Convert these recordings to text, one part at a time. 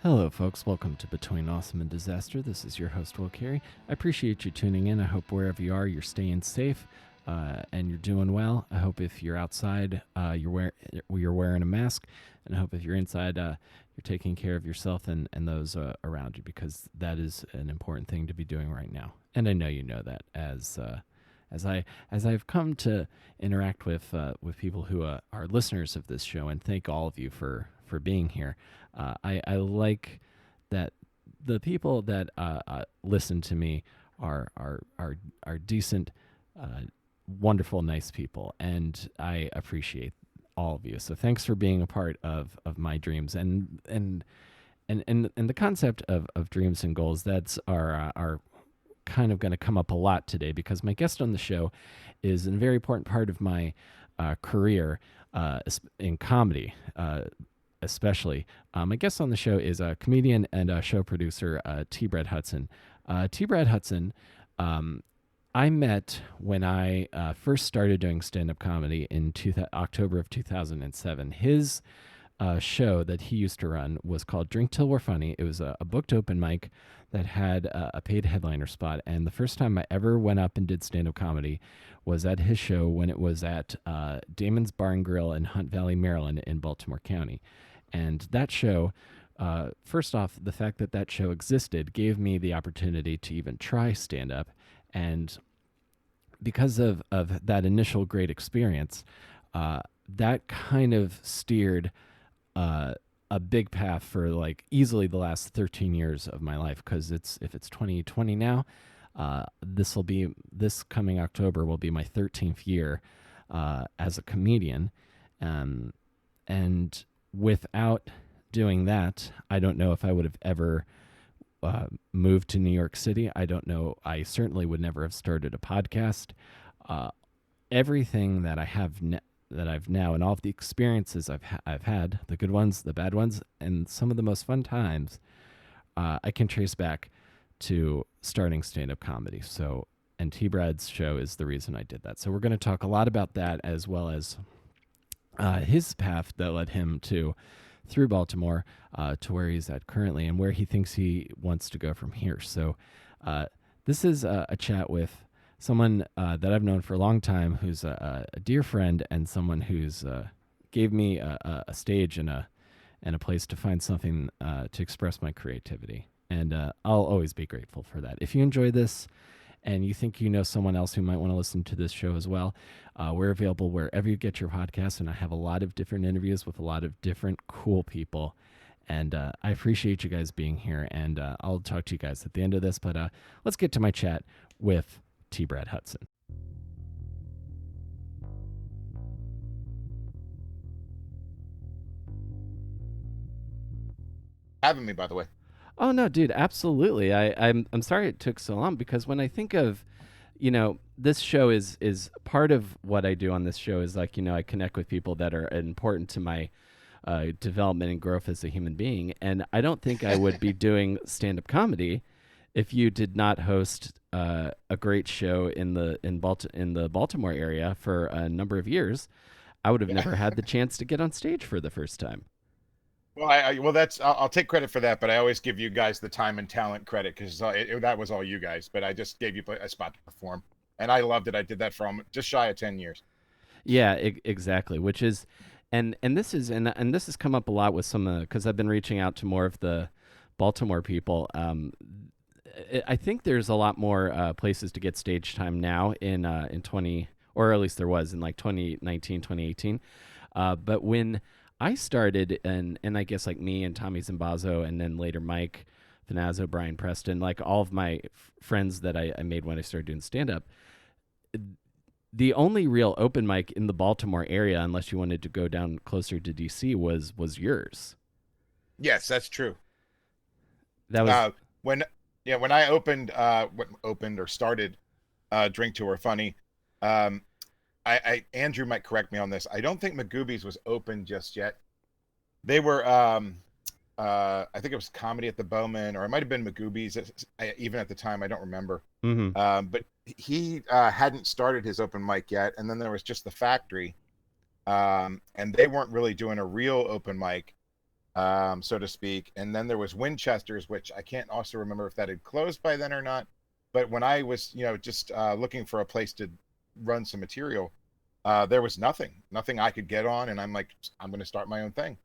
Hello, folks. Welcome to Between Awesome and Disaster. This is your host, Will Carey. I appreciate you tuning in. I hope wherever you are, you're staying safe and you're doing well. I hope if you're outside, you're wearing a mask, and I hope if you're inside, you're taking care of yourself and those around you, because that is an important thing to be doing right now. And I know you know that as I've come to interact with people who are listeners of this show, and thank all of you for being here. I like that the people that listen to me are decent, wonderful, nice people, and I appreciate all of you. So thanks for being a part of my dreams and the concept of dreams and goals. That's our kind of going to come up a lot today, because my guest on the show is a very important part of my career in comedy. Especially, my guest on the show is a comedian and a show producer, T Brad Hudson. T Brad Hudson, I met when I first started doing stand-up comedy in October of 2007. His show that he used to run was called Drink Till We're Funny. It was a booked open mic that had a paid headliner spot. And the first time I ever went up and did stand-up comedy was at his show, when it was at Damon's Bar and Grill in Hunt Valley, Maryland, in Baltimore County. And that show, first off, the fact that that show existed gave me the opportunity to even try stand-up. And because of that initial great experience, that kind of steered a big path for like easily the last 13 years of my life. Because if it's 2020 now, this coming October will be my 13th year as a comedian. And without doing that, I don't know if I would have ever moved to New York City. I don't know. I certainly would never have started a podcast. Everything that I have that I've now, and all of the experiences I've had, the good ones, the bad ones, and some of the most fun times, I can trace back to starting stand-up comedy. So, and T Brad's show is the reason I did that. So we're going to talk a lot about that, as well as his path that led him through Baltimore to where he's at currently, and where he thinks he wants to go from here. So this is a chat with someone that I've known for a long time, who's a dear friend, and someone who's gave me a stage and a place to find something to express my creativity. And I'll always be grateful for that. If you enjoy this, and you think you know someone else who might want to listen to this show as well, we're available wherever you get your podcasts, and I have a lot of different interviews with a lot of different cool people. And I appreciate you guys being here, and I'll talk to you guys at the end of this. But let's get to my chat with T Brad Hudson. Having me, by the way. Oh no, dude, absolutely. I'm sorry it took so long, because when I think of, this show is part of what I do on this show is, like, I connect with people that are important to my development and growth as a human being. And I don't think I would be doing stand-up comedy if you did not host a great show in the Baltimore area for a number of years. I would have never had the chance to get on stage for the first time. Well, I'll take credit for that, but I always give you guys the time and talent credit, because that was all you guys. But I just gave you a spot to perform, and I loved it. I did that for just shy of 10 years. Yeah, exactly. Which is, and this has come up a lot with some, because I've been reaching out to more of the Baltimore people. I think there's a lot more places to get stage time now in 20, or at least there was in like 2019, 2018. But when I started, and I guess like me and Tommy Zimbazo, and then later Mike Finazzo, Brian Preston, like all of my friends that I made when I started doing stand-up, the only real open mic in the Baltimore area, unless you wanted to go down closer to DC, was yours. Yes, that's true. That was When when I opened or started Drink Till We're Funny, Andrew might correct me on this. I don't think Magooby's was open just yet. They were I think it was Comedy at the Bowman, or it might have been Magooby's. Even at the time, I don't remember. mm-hmm. But he hadn't started his open mic yet, and then there was just the Factory, and they weren't really doing a real open mic. so to speak. And then there was Winchester's, which I can't also remember if that had closed by then or not. But when I was, just looking for a place to run some material, there was nothing I could get on, and I'm like, I'm going to start my own thing,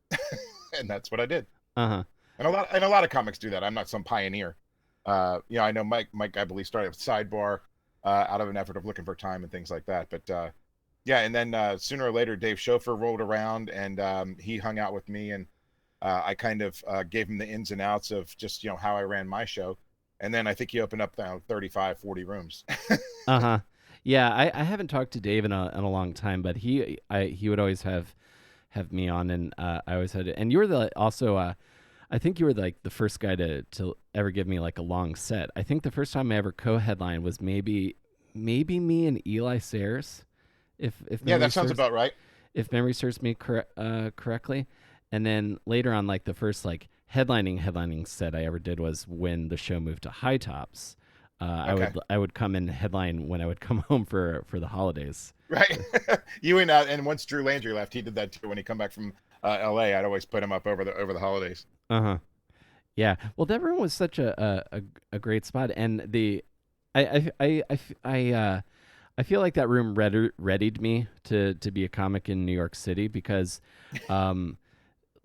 and that's what I did. Uh-huh. And a lot of comics do that. I'm not some pioneer. I know Mike, I believe, started with Sidebar out of an effort of looking for time and things like that. But yeah, and then sooner or later, Dave Schofer rolled around, and he hung out with me, and I kind of gave him the ins and outs of just how I ran my show, and then I think he opened up 35, 40 rooms. Uh-huh. Yeah, I haven't talked to Dave in a long time, but he would always have me on, and I always had it. And you were also I think you were like the first guy to ever give me like a long set. I think the first time I ever co-headline was maybe me and Eli Sayers, if Yeah, memory that sounds serves about right. if memory serves me correctly. And then later on, like the first like headlining set I ever did was when the show moved to High Tops. Okay. I would come and headline when I would come home for the holidays. Right. You and once Drew Landry left, he did that too. When he come back from L.A., I'd always put him up over the holidays. Uh huh. Yeah. Well, that room was such a great spot, and I feel like that room readied me to be a comic in New York City because,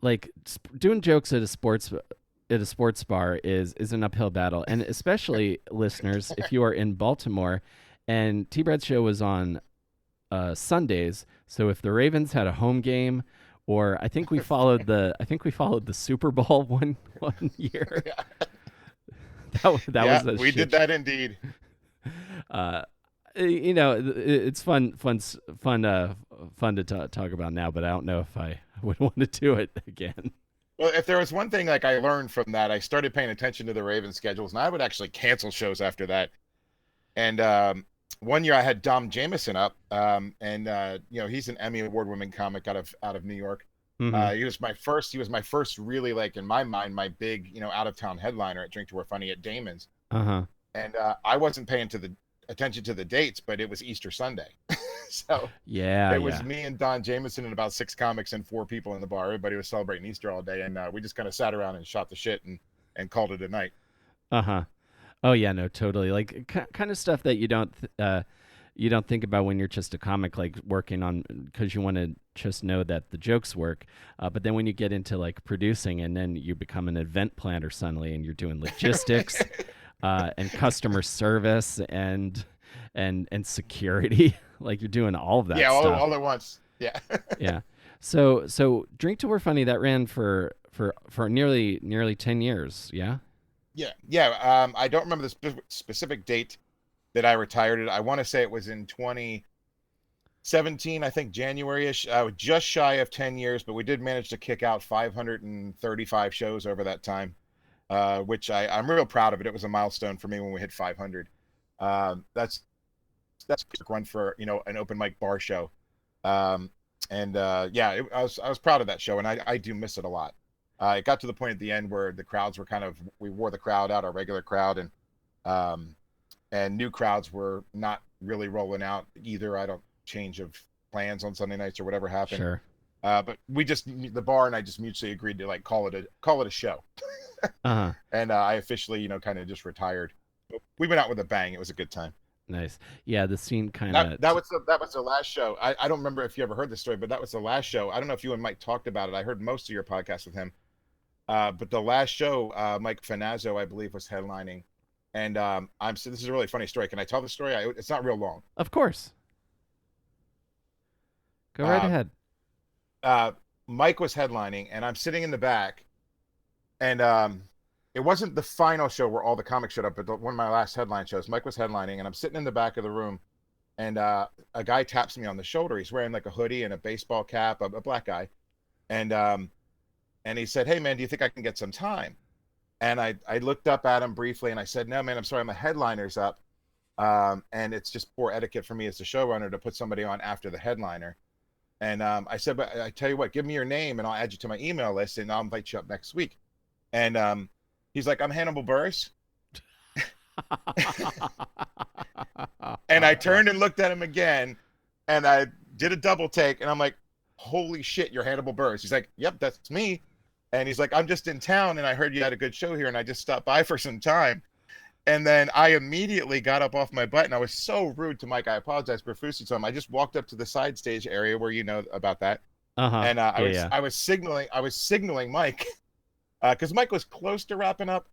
like doing jokes at a sports bar is an uphill battle, and especially listeners if you are in Baltimore, and T Brad's show was on Sundays, so if the Ravens had a home game. Or I think we followed the Super Bowl one year. Yeah, That yeah, was a we did shit. that indeed. Uh, it's fun to talk about now, but I don't know if I would want to do it again. Well, if there was one thing like I learned from that, I started paying attention to the Ravens schedules, and I would actually cancel shows after that. And one year I had Dom Jameson up, and he's an Emmy award-winning comic out of New York. Hmm. He was my first really, like, in my mind, my big out-of-town headliner at Drink to We're Funny at Damon's. Uh huh. And I wasn't paying attention to the dates, but it was Easter Sunday. So Yeah, it was yeah. me and Don Jameson and about six comics and four people in the bar. Everybody was celebrating Easter all day, and we just kind of sat around and shot the shit and called it a night. Uh huh. Oh yeah, no, totally. Like kind of stuff that you don't think about when you're just a comic, like working on because you want to just know that the jokes work. But then when you get into like producing, and then you become an event planner suddenly, and you're doing logistics and customer service and security, like you're doing all of that Yeah, all, stuff. all at once. Yeah. Yeah. So Drink to We're Funny that ran for nearly 10 years. Yeah. Yeah, yeah. I don't remember the specific date that I retired it. I want to say it was in 2017, I think January-ish. I was just shy of 10 years, but we did manage to kick out 535 shows over that time, which I'm real proud of it. It was a milestone for me when we hit 500. That's a quick run for an open mic bar show. Um, and yeah, I was proud of that show, and I do miss it a lot. It got to the point at the end where the crowds were we wore the crowd out, our regular crowd, um, and new crowds were not really rolling out either. I don't change of plans on Sunday nights or whatever happened. Sure. But the bar and I just mutually agreed to like call it a show. Uh huh. And I officially, kind of just retired. We went out with a bang. It was a good time. Nice. Yeah, the scene kind That of. that was the last show. I don't remember if you ever heard the story, but that was the last show. I don't know if you and Mike talked about it. I heard most of your podcast with him. But the last show, Mike Finazzo, I believe, was headlining, and this is a really funny story. Can I tell the story? It's not real long. Of course. Go right Uh, ahead. uh, Mike was headlining, and I'm sitting in the back, and it wasn't the final show where all the comics showed up, but one of my last headline shows. Mike was headlining, and I'm sitting in the back of the room, and a guy taps me on the shoulder. He's wearing like a hoodie and a baseball cap, a black guy, and he said, "Hey man, do you think I can get some time?" And I looked up at him briefly, and I said, "No man, I'm sorry, my headliner's up, and it's just poor etiquette for me as the showrunner to put somebody on after the headliner." And I said, "But I tell you what, give me your name, and I'll add you to my email list, and I'll invite you up next week." And he's like, "I'm Hannibal Buress." And I turned and looked at him again, and I did a double take, and I'm like, "Holy shit, you're Hannibal Buress." He's like, "Yep, that's me." And he's like, I'm just in town and I heard you had a good show here and I just stopped by for some time. And then I immediately got up off my butt and I was so rude to Mike. I apologize profusely to him. I just walked up to the side stage area where you know about that. Uh-huh. And Yeah, yeah. I was signaling Mike because Mike was close to wrapping up,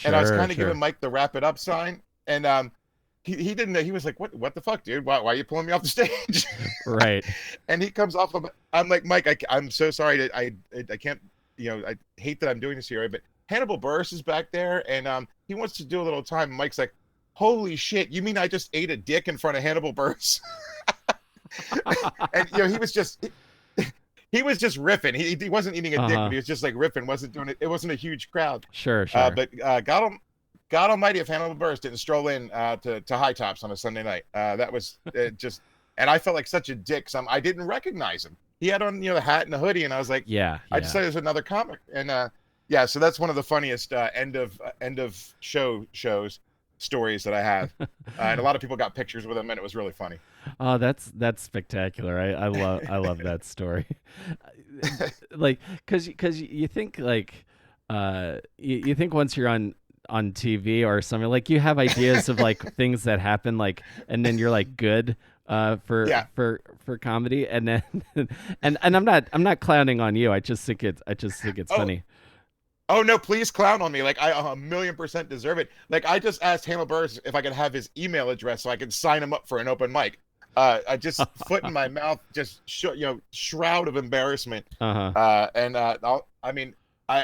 and I was Sure, kind of giving sure. Mike the wrap it up sign, and he didn't know. He was like, what the fuck, dude? Why are you pulling me off the stage? Right. And he comes off of. I'm like, Mike, I'm so sorry. I can't. I hate that I'm doing this here, but Hannibal Buress is back there, and he wants to do a little time. And Mike's like, holy shit, you mean I just ate a dick in front of Hannibal Buress? And he was just riffing. He wasn't eating a dick, but Uh-huh. he was just like riffing. Wasn't doing it. It wasn't a huge crowd. Sure, sure. But God Almighty, if Hannibal Buress didn't stroll in to High Tops on a Sunday night, that was just. And I felt like such a dick. I didn't recognize him. He had on the hat and the hoodie, and I was like, Yeah, I just yeah. thought it was another comic. And yeah, so that's one of the funniest end of shows stories that I have. And a lot of people got pictures with him, and it was really funny. Oh, that's spectacular. I love that story. Like, cause you think like, you think once you're on TV or something, like you have ideas of like things that happen, like, and then you're like good Yeah. for comedy, and then and I'm not clowning on you. I just think it's Oh, funny. Oh no, please clown on me. Like I 1,000,000% deserve it. Like I just asked Hannibal Buress if I could have his email address so I could sign him up for an open mic. I just foot in my mouth, just shroud of embarrassment. Uh-huh. And I mean,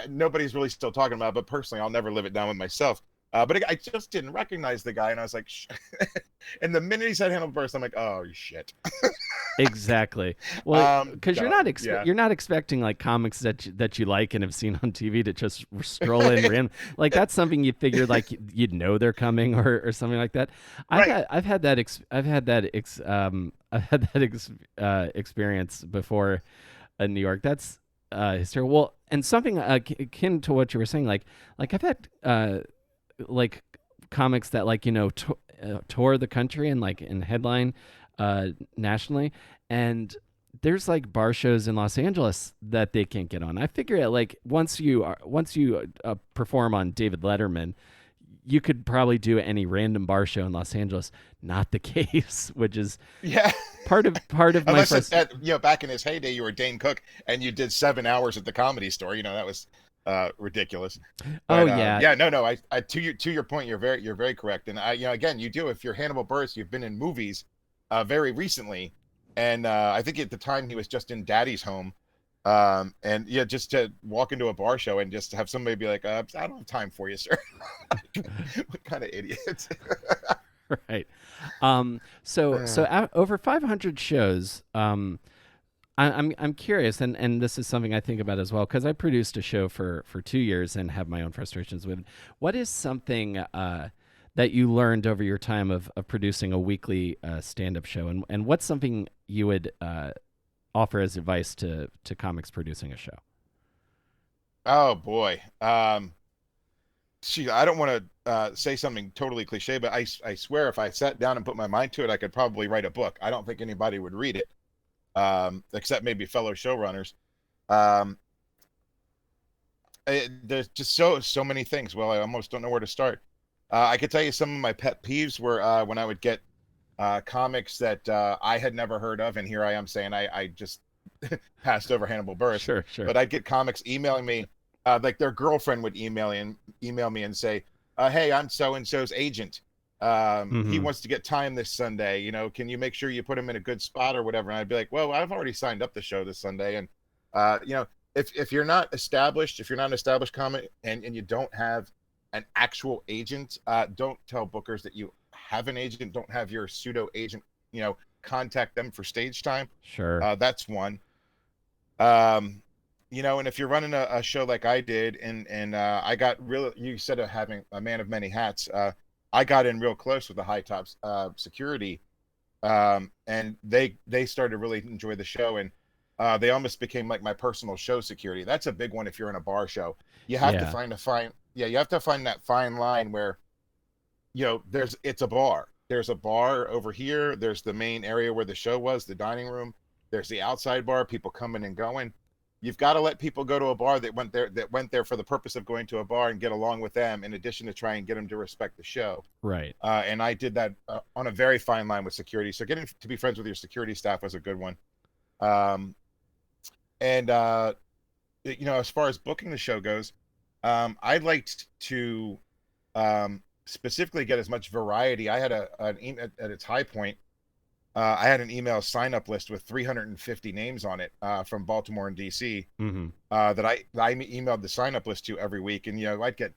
nobody's really still talking about it, but personally, I'll never live it down with myself. But I just didn't recognize the guy, and I was like, and the minute he said Hannibal Buress, I'm like, oh shit. Exactly. Well, because you're not Yeah. you're not expecting like comics that you like and have seen on TV to just stroll in random. Like that's something you figured like you'd know they're coming or something like that. Right. I've had that experience before in New York. That's hysterical. Well, and something akin to what you were saying, like I've had like comics that like tour the country and like in headline nationally, and there's like bar shows in Los Angeles that they can't get on. I figure it like once you perform on David Letterman, you could probably do any random bar show in Los Angeles. Not the case, which is Yeah. part of my Unless first. back in his heyday, you were Dane Cook and you did 7 hours at the Comedy Store. That was ridiculous. Oh But yeah, yeah, no. I to your point, you're very correct. And again, you do, if you're Hannibal Buress, you've been in movies very recently, and I think at the time he was just in Daddy's Home. And yeah, just to walk into a bar show and just have somebody be like, I don't have time for you, sir. What kind of idiot? right. So over 500 shows. I'm curious, and this is something I think about as well because I produced a show for 2 years and have my own frustrations with it. What is something that you learned over your time of producing a weekly stand up show, and what's something you would offer as advice to comics producing a show? Oh boy. I don't want to say something totally cliche, but I swear if I sat down and put my mind to it, I could probably write a book. I don't think anybody would read it, except maybe fellow showrunners. Um, there's just so many things. Well, I almost don't know where to start. I could tell you some of my pet peeves were when I would get comics that I had never heard of, and here I am saying I just passed over Hannibal Buress, Sure, sure. but I'd get comics emailing me, like their girlfriend would email me and say, "Hey, I'm so and so's agent. He Mm-hmm. wants to get time this Sunday. Can you make sure you put him in a good spot or whatever?" And I'd be like, "Well, I've already signed up the show this Sunday, and if you're not established, if you're not an established comic and you don't have an actual agent, don't tell bookers that you have an agent. Don't have your pseudo agent, contact them for stage time. Sure. That's one. And if you're running a show like I did, and I got real, you said of having a man of many hats. I got in real close with the high tops security, and they started to really enjoy the show, and they almost became like my personal show security. That's a big one if you're in a bar show. You have to Yeah. find a fine, yeah, you have to find that fine line where it's a bar. There's a bar over here. There's the main area where the show was, the dining room. There's the outside bar, people coming and going. you've got to let people go to a bar that went there for the purpose of going to a bar and get along with them, in addition to try and get them to respect the show. Right. And I did that on a very fine line with security. So getting to be friends with your security staff was a good one. Um, and as far as booking the show goes, I'd like to specifically get as much variety. I had at its high point. I had an email sign up list with 350 names on it from Baltimore and DC Mm-hmm. that I emailed the sign up list to every week. And, I'd get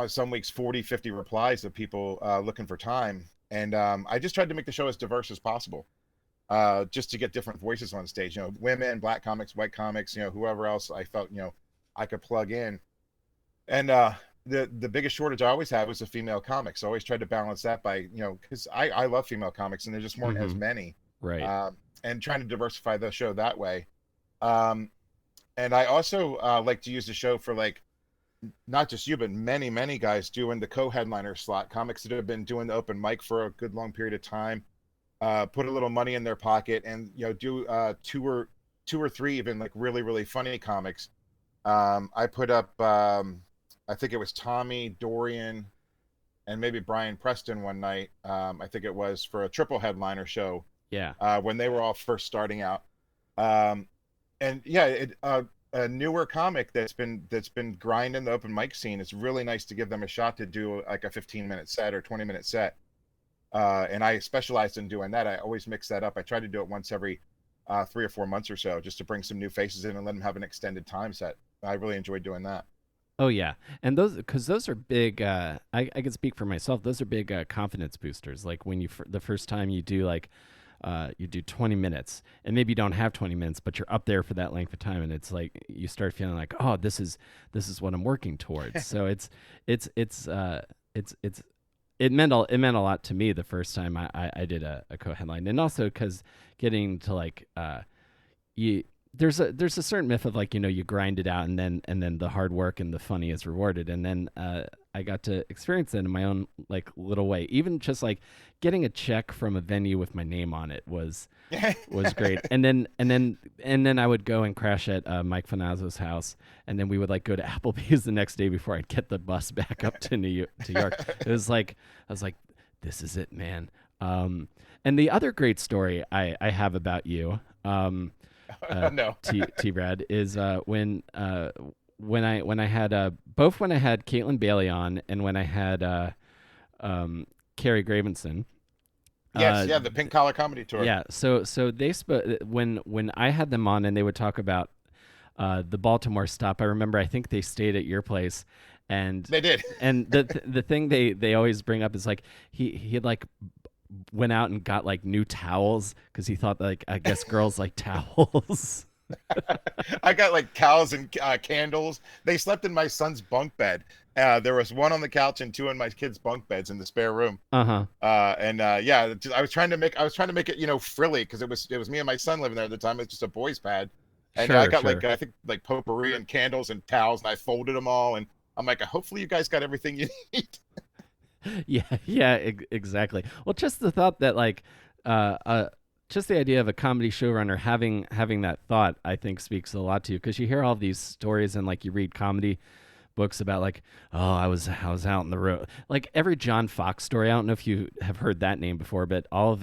some weeks 40, 50 replies of people looking for time. And I just tried to make the show as diverse as possible, just to get different voices on stage, women, black comics, white comics, whoever else I felt, I could plug in. And the biggest shortage I always had was the female comics. So I always tried to balance that by, because I love female comics and there just weren't as Mm-hmm. many. Right. And trying to diversify the show that way. And I also like to use the show for, like, not just you, but many, many guys doing the co-headliner slot, comics that have been doing the open mic for a good long period of time, put a little money in their pocket and, do two or three, even like really, really funny comics. I put up, I think it was Tommy, Dorian, and maybe Brian Preston one night. I think it was for a triple headliner show Yeah. when they were all first starting out. Um, and yeah, a newer comic that's been grinding the open mic scene. It's really nice to give them a shot to do like a 15-minute set or 20-minute set. And I specialized in doing that. I always mix that up. I try to do it once every 3 or 4 months or so, just to bring some new faces in and let them have an extended time set. I really enjoyed doing that. Oh yeah, and those are big. I can speak for myself. Those are big confidence boosters. Like when the first time you do like you do 20 minutes, and maybe you don't have 20 minutes, but you're up there for that length of time, and it's like you start feeling like, oh, this is what I'm working towards. So it's it meant a lot to me the first time I did a co-headline, and also because getting to like you there's a certain myth of like you grind it out, and then the hard work and the funny is rewarded, and then I got to experience that in my own like little way. Even just like getting a check from a venue with my name on it was great. And then I would go and crash at Mike Finazzo's house, and then we would like go to Applebee's the next day before I'd get the bus back up to York. It was like I was like, this is it, man. And the other great story I have about you. No. T Brad is when I had both when I had Caitlin Bailey on and when I had Carrie Gravenson. Yes, yeah, the Pink Collar Comedy Tour. Yeah, so they when I had them on and they would talk about the Baltimore stop. I remember I think they stayed at your place, and They did. and the thing they always bring up is like he had like went out and got like new towels because he thought like I guess girls like towels. I got like cows and candles. They slept in my son's bunk bed. There was one on the couch and two in my kids' bunk beds in the spare room. Uh-huh. Yeah, I was trying to make it frilly because it was me and my son living there at the time. It's just a boys' pad, and I got Sure. like I think like potpourri and candles and towels, and I folded them all. And I'm like, hopefully you guys got everything you need. Yeah, exactly. Well, just the thought that like just the idea of a comedy showrunner having that thought, I think speaks a lot to you, because you hear all these stories and like you read comedy books about like, oh, I was out in the road. Like every John Fox story, I don't know if you have heard that name before, but all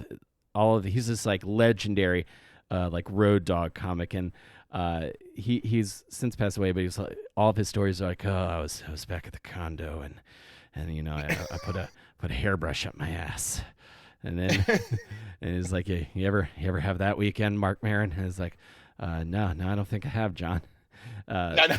of he's this like legendary like road dog comic, and he's since passed away, but he's like all of his stories are like, oh, I was back at the condo, and I put a hairbrush up my ass. And then and he's like, hey, you ever have that weekend, Mark Maron? And it's like, no, I don't think I have, John. I know.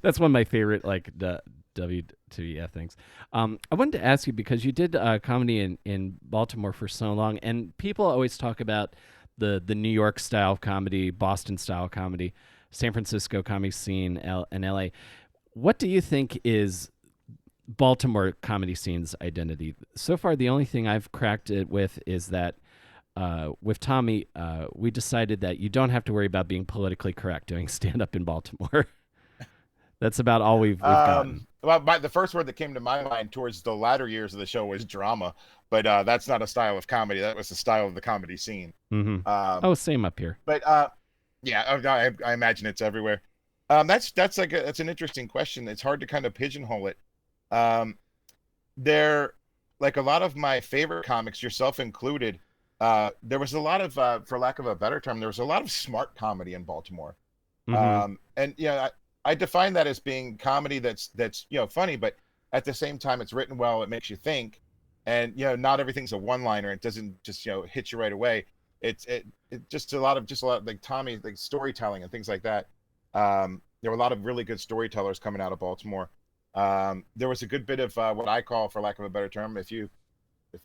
That's one of my favorite like WTF things. I wanted to ask you, because you did comedy in Baltimore for so long, and people always talk about the New York style comedy, Boston style comedy, San Francisco comedy scene, and LA. What do you think is Baltimore comedy scene's identity? So far, the only thing I've cracked it with is that with Tommy, we decided that you don't have to worry about being politically correct doing stand up in Baltimore. That's about all we've gotten. Well, the first word that came to my mind towards the latter years of the show was drama, but that's not a style of comedy. That was the style of the comedy scene. Mm-hmm. Um, Oh, same up here. but Yeah, I imagine it's everywhere. That's like that's an interesting question. It's hard to kind of pigeonhole it. Um, there, like a lot of my favorite comics, yourself included, there was a lot of, for lack of a better term, there was a lot of smart comedy in Baltimore. Mm-hmm. And yeah, I define that as being comedy that's funny, but at the same time, it's written well. It makes you think, and not everything's a one-liner. It doesn't just hit you right away. It just a lot of like Tommy like storytelling and things like that. There were a lot of really good storytellers coming out of Baltimore. There was a good bit of what I call, for lack of a better term, if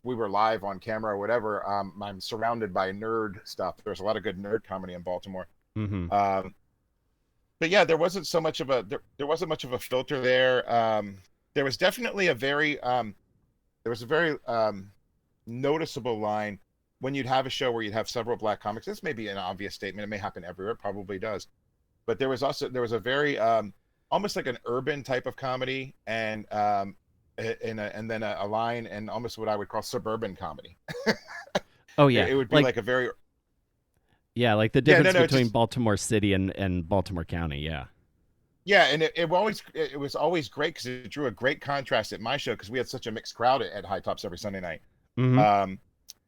we were live on camera or whatever, I'm surrounded by nerd stuff. There's a lot of good nerd comedy in Baltimore. Mm-hmm. Um, but yeah, there wasn't much of a filter there. There was definitely there was a very noticeable line when you'd have a show where you'd have several black comics. This may be an obvious statement. It may happen everywhere. It probably does. But there was a very almost like an urban type of comedy and then a line and almost what I would call suburban comedy. Oh yeah, It would be like like a very yeah, like the yeah no difference no between just Baltimore City and Baltimore County. Yeah. yeah, and it was always great because it drew a great contrast at my show because we had such a mixed crowd at High Tops every Sunday night. Mm-hmm. Um,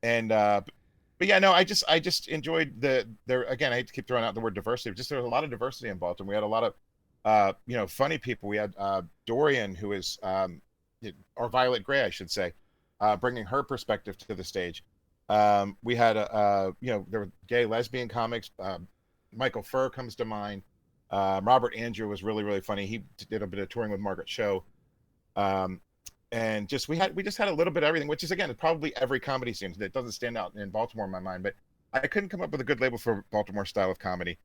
and but yeah, no, I just enjoyed there again. I hate to keep throwing out the word diversity, but just there was a lot of diversity in Baltimore. We had a lot of funny people. We had Dorian, who is or Violet Gray, I should say, bringing her perspective to the stage. We had there were gay lesbian comics. Michael Furr comes to mind. Robert Andrew was really really funny. He did a bit of touring with Margaret Cho. Um, and just we just had a little bit of everything, which is again probably every comedy scene that doesn't stand out in Baltimore in my mind, but I couldn't come up with a good label for Baltimore style of comedy.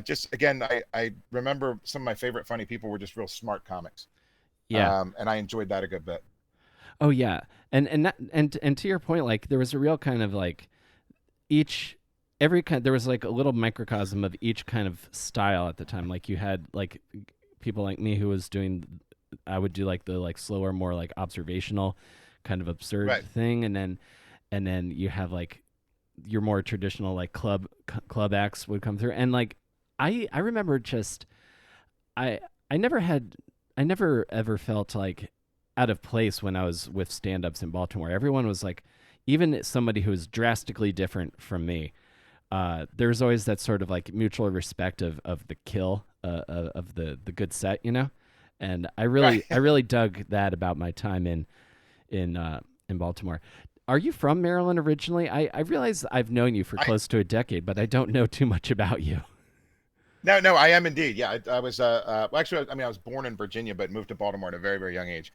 Just again, I remember some of my favorite funny people were just real smart comics, Yeah. and I enjoyed that a good bit. Oh yeah. And to your point, like there was a real kind of like each every kind there was like a little microcosm of each kind of style at the time. Like you had like people like me who was doing I would do like the like slower, more like observational kind of absurd Right, thing, and then you have like your more traditional like club acts would come through, and like I remember just I I never had I never ever felt like out of place when I was with stand-ups in Baltimore. Everyone was like, even somebody who was drastically different from me. There's always that sort of like mutual respect of the kill of the good set, you know. And I right. really I really dug that about my time in Baltimore. Are you from Maryland originally? I realize I've known you for I close to a decade, but I don't know too much about you. No, no, I am indeed. Yeah, I was well, actually, I mean, I was born in Virginia, but moved to Baltimore at a very, very young age,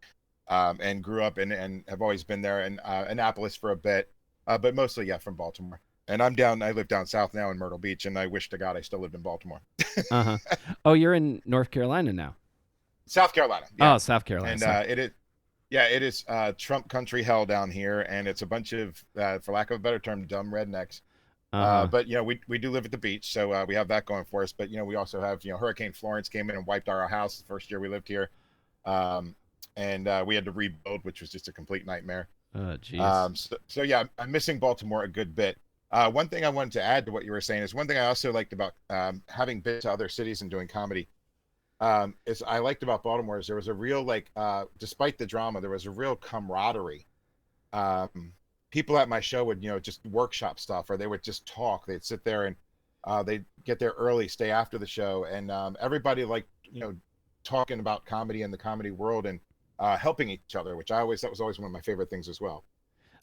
and grew up and have always been there in Annapolis for a bit, but mostly, yeah, from Baltimore. And I live down south now in Myrtle Beach, and I wish to God I still lived in Baltimore. Uh huh. Oh, you're in North Carolina now. South Carolina, yeah, Oh, South Carolina. and Sorry. it is Trump country hell down here, and it's a bunch of, for lack of a better term, dumb rednecks. Uh huh. But we do live at the beach, so we have that going for us. But we also have Hurricane Florence came in and wiped our house the first year we lived here, um, and we had to rebuild, which was just a complete nightmare. Oh, jeez. So yeah, I'm missing Baltimore a good bit. One thing I wanted to add to what you were saying is one thing I also liked about having been to other cities and doing comedy. Is I liked about Baltimore is there was a real like despite the drama, there was a real camaraderie. People at my show would just workshop stuff, or they would just talk. They'd sit there and they'd get there early, stay after the show, and everybody liked talking about comedy and the comedy world and helping each other, which that was always one of my favorite things as well.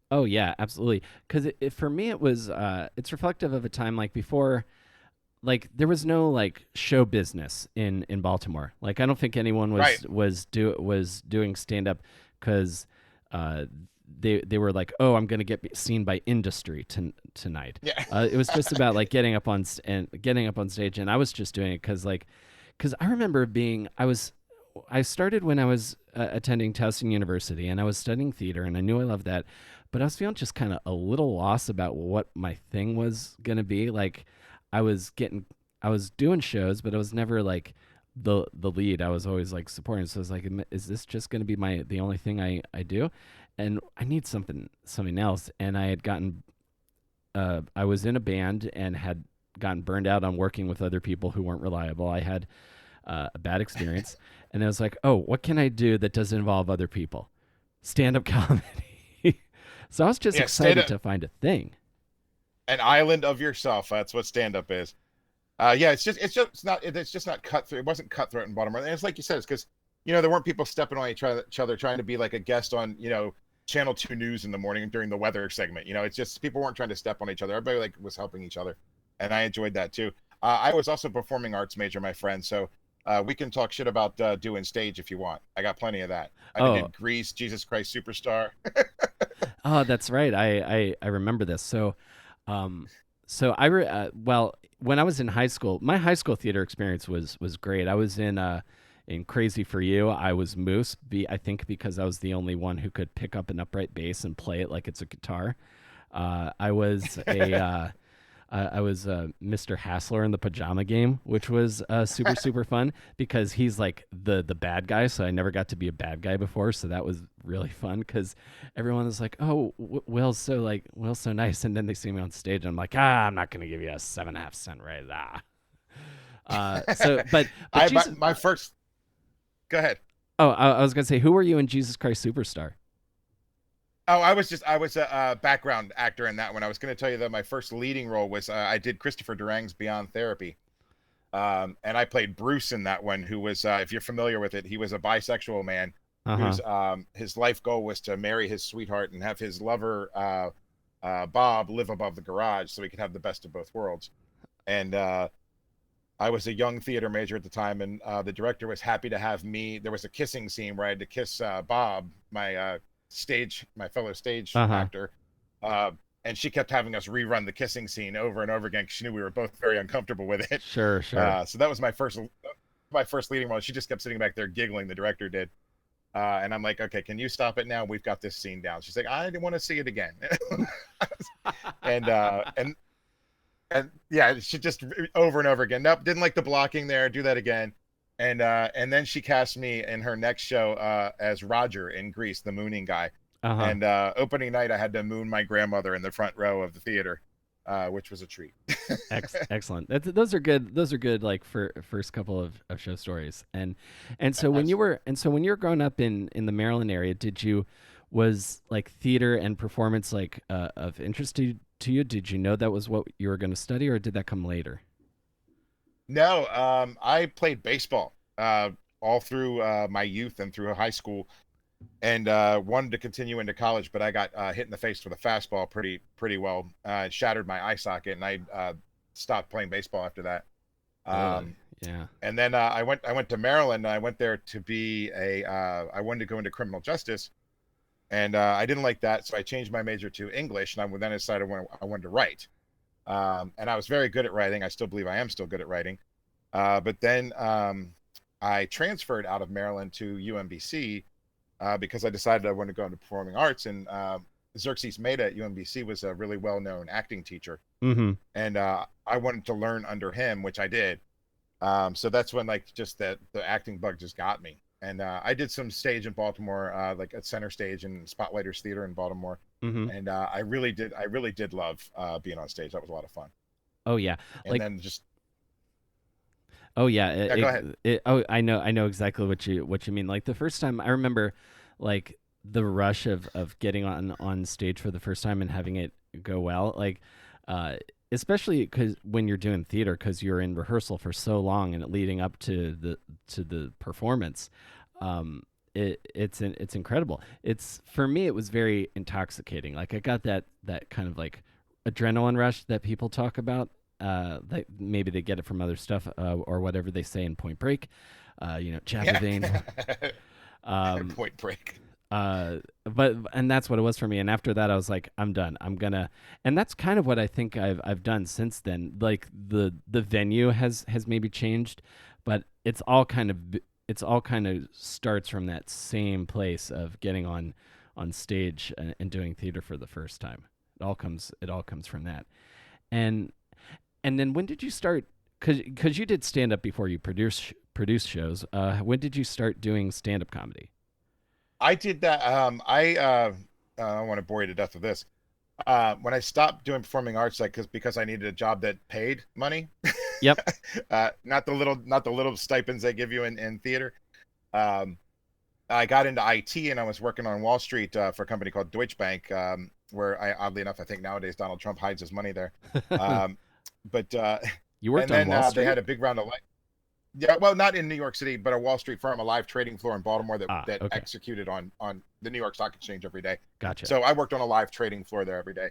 Oh yeah, absolutely. Because for me, it was it's reflective of a time like before, like there was no like show business in Baltimore. Like I don't think anyone Right. was doing stand up because uh, they were like, oh, I'm gonna get seen by industry tonight. Yeah. It was just about like getting up on stage, and I was just doing it because I remember I started when I was attending Towson University, and I was studying theater, and I knew I loved that, but I was feeling just kind of a little lost about what my thing was gonna be. Like, I was getting, I was doing shows, but I was never like the lead. I was always like supporting. So I was like, is this just gonna be the only thing I do? And I need something else. And I had gotten, I was in a band and had gotten burned out on working with other people who weren't reliable. I had a bad experience, and I was like, oh, what can I do that doesn't involve other people? Stand up comedy. So I was just Yeah, stand excited up, to find a thing. an island of yourself. That's what stand up is. Yeah, it's just not cutthroat. It wasn't cutthroat in Baltimore. And it's like you said, it's because there weren't people stepping on each other trying to be like a guest on Channel 2 News in the morning during the weather segment. It's just people weren't trying to step on each other. Everybody like was helping each other, and I enjoyed that too. I was also a performing arts major, my friend, so we can talk shit about doing stage if you want. I got plenty of that. I Oh, did Grease, Jesus Christ Superstar. oh, that's right. I remember this. Um, well, when I was in high school, my high school theater experience was great. I was in Crazy for You. I was Moose. I think because I was the only one who could pick up an upright bass and play it like it's a guitar. I was a I was Mr. Hassler in the Pajama Game, which was super fun because he's like the bad guy. So I never got to be a bad guy before, so that was really fun because everyone was like, "Oh, Will's so nice," and then they see me on stage, and I'm like, "I'm not gonna give you a 7.5 cent raise." So but I my, Jesus. my first. Go ahead. Oh, I was gonna say, who were you in Jesus Christ Superstar? Oh, I was a background actor in that one. I was going to tell you that my first leading role was I did Christopher Durang's Beyond Therapy, and I played Bruce in that one. Who was, if you're familiar with it, he was a bisexual man Uh huh. whose his life goal was to marry his sweetheart and have his lover Bob live above the garage so he could have the best of both worlds. And I was a young theater major at the time, and the director was happy to have me. There was a kissing scene where I had to kiss Bob, my fellow stage Uh huh. actor, uh, and she kept having us rerun the kissing scene over and over again because she knew we were both very uncomfortable with it. Sure. So that was my first leading role. She just kept sitting back there giggling. The director did, and I'm like, okay, can you stop it now? We've got this scene down. She's like, I didn't want to see it again, and yeah, she just over and over again. Nope, didn't like the blocking there. Do that again. And then she cast me in her next show as Roger in Grease, the mooning guy. Uh huh. And opening night, I had to moon my grandmother in the front row of the theater, which was a treat. Excellent. Those are good. Those are good. Like for first couple of show stories. And so when you Absolutely. were growing up in the Maryland area, was like theater and performance like of interest to you? Did you know that was what you were going to study, or did that come later? No, I played baseball all through my youth and through high school, and wanted to continue into college, but I got hit in the face with a fastball pretty well. It shattered my eye socket, and I stopped playing baseball after that. Really? Um, Yeah. and then I went to Maryland. And I went there to be I wanted to go into criminal justice, and I didn't like that, so I changed my major to English, and then I decided I wanted to write. And I was very good at writing. I still believe I am still good at writing. But then I transferred out of Maryland to UMBC because I decided I wanted to go into performing arts. And Xerxes Mehta at UMBC was a really well-known acting teacher, Mm-hmm. and I wanted to learn under him, which I did. So that's when like just the acting bug just got me. And I did some stage in Baltimore, like at Center Stage and Spotlighters Theater in Baltimore. Mm-hmm. And I really did love being on stage. That was a lot of fun. Oh yeah. And Like then just oh yeah. yeah, go ahead. Oh, I know exactly what you mean. Like the first time I remember, like the rush of getting on stage for the first time and having it go well. Like uh, especially because when you're doing theater, because you're in rehearsal for so long and leading up to the performance, it's incredible. It's for me, it was very intoxicating. Like I got that kind of like adrenaline rush that people talk about. That maybe they get it from other stuff or whatever they say in Point Break. Yeah. Chavavane. Um, Point Break. and that's what it was for me. And after that, I was like, I'm done. And that's kind of what I think I've done since then. Like the venue has maybe changed, but it's all kind of starts from that same place of getting on stage and doing theater for the first time. It all comes from that. And and then when did you start? Because you did stand up before you produce shows. When did you start doing stand up comedy? I did that. I don't want to bore you to death with this. When I stopped doing performing arts, like because I needed a job that paid money, Yep. not the little stipends they give you in theater. Um, I got into IT and I was working on Wall Street for a company called Deutsche Bank, where oddly enough, I think nowadays Donald Trump hides his money there. Um, but You worked and on then Wall they had Street? a big round of yeah, well, not in New York City, but a Wall Street firm, a live trading floor in Baltimore that Ah, that okay. executed on the New York Stock Exchange every day. Gotcha. So I worked on a live trading floor there every day.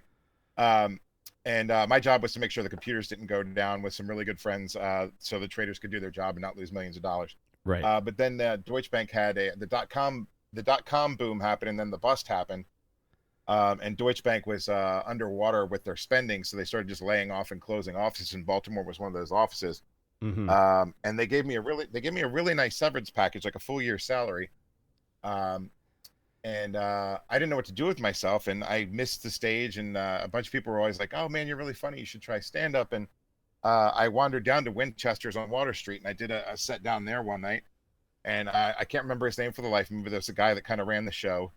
Um, and my job was to make sure the computers didn't go down with some really good friends, so the traders could do their job and not lose millions of dollars. Right. But then Deutsche Bank had the dot com boom happened, and then the bust happened. And Deutsche Bank was underwater with their spending, so they started just laying off and closing offices. And Baltimore was one of those offices. Mm-hmm. And they gave me a really nice severance package, like a full year salary. Um, and I didn't know what to do with myself, and I missed the stage. And a bunch of people were always like, "Oh man, you're really funny. You should try stand up." And I wandered down to Winchester's on Water Street, and I did a set down there one night. And I can't remember his name for the life of me, but there's a guy that kind of ran the show.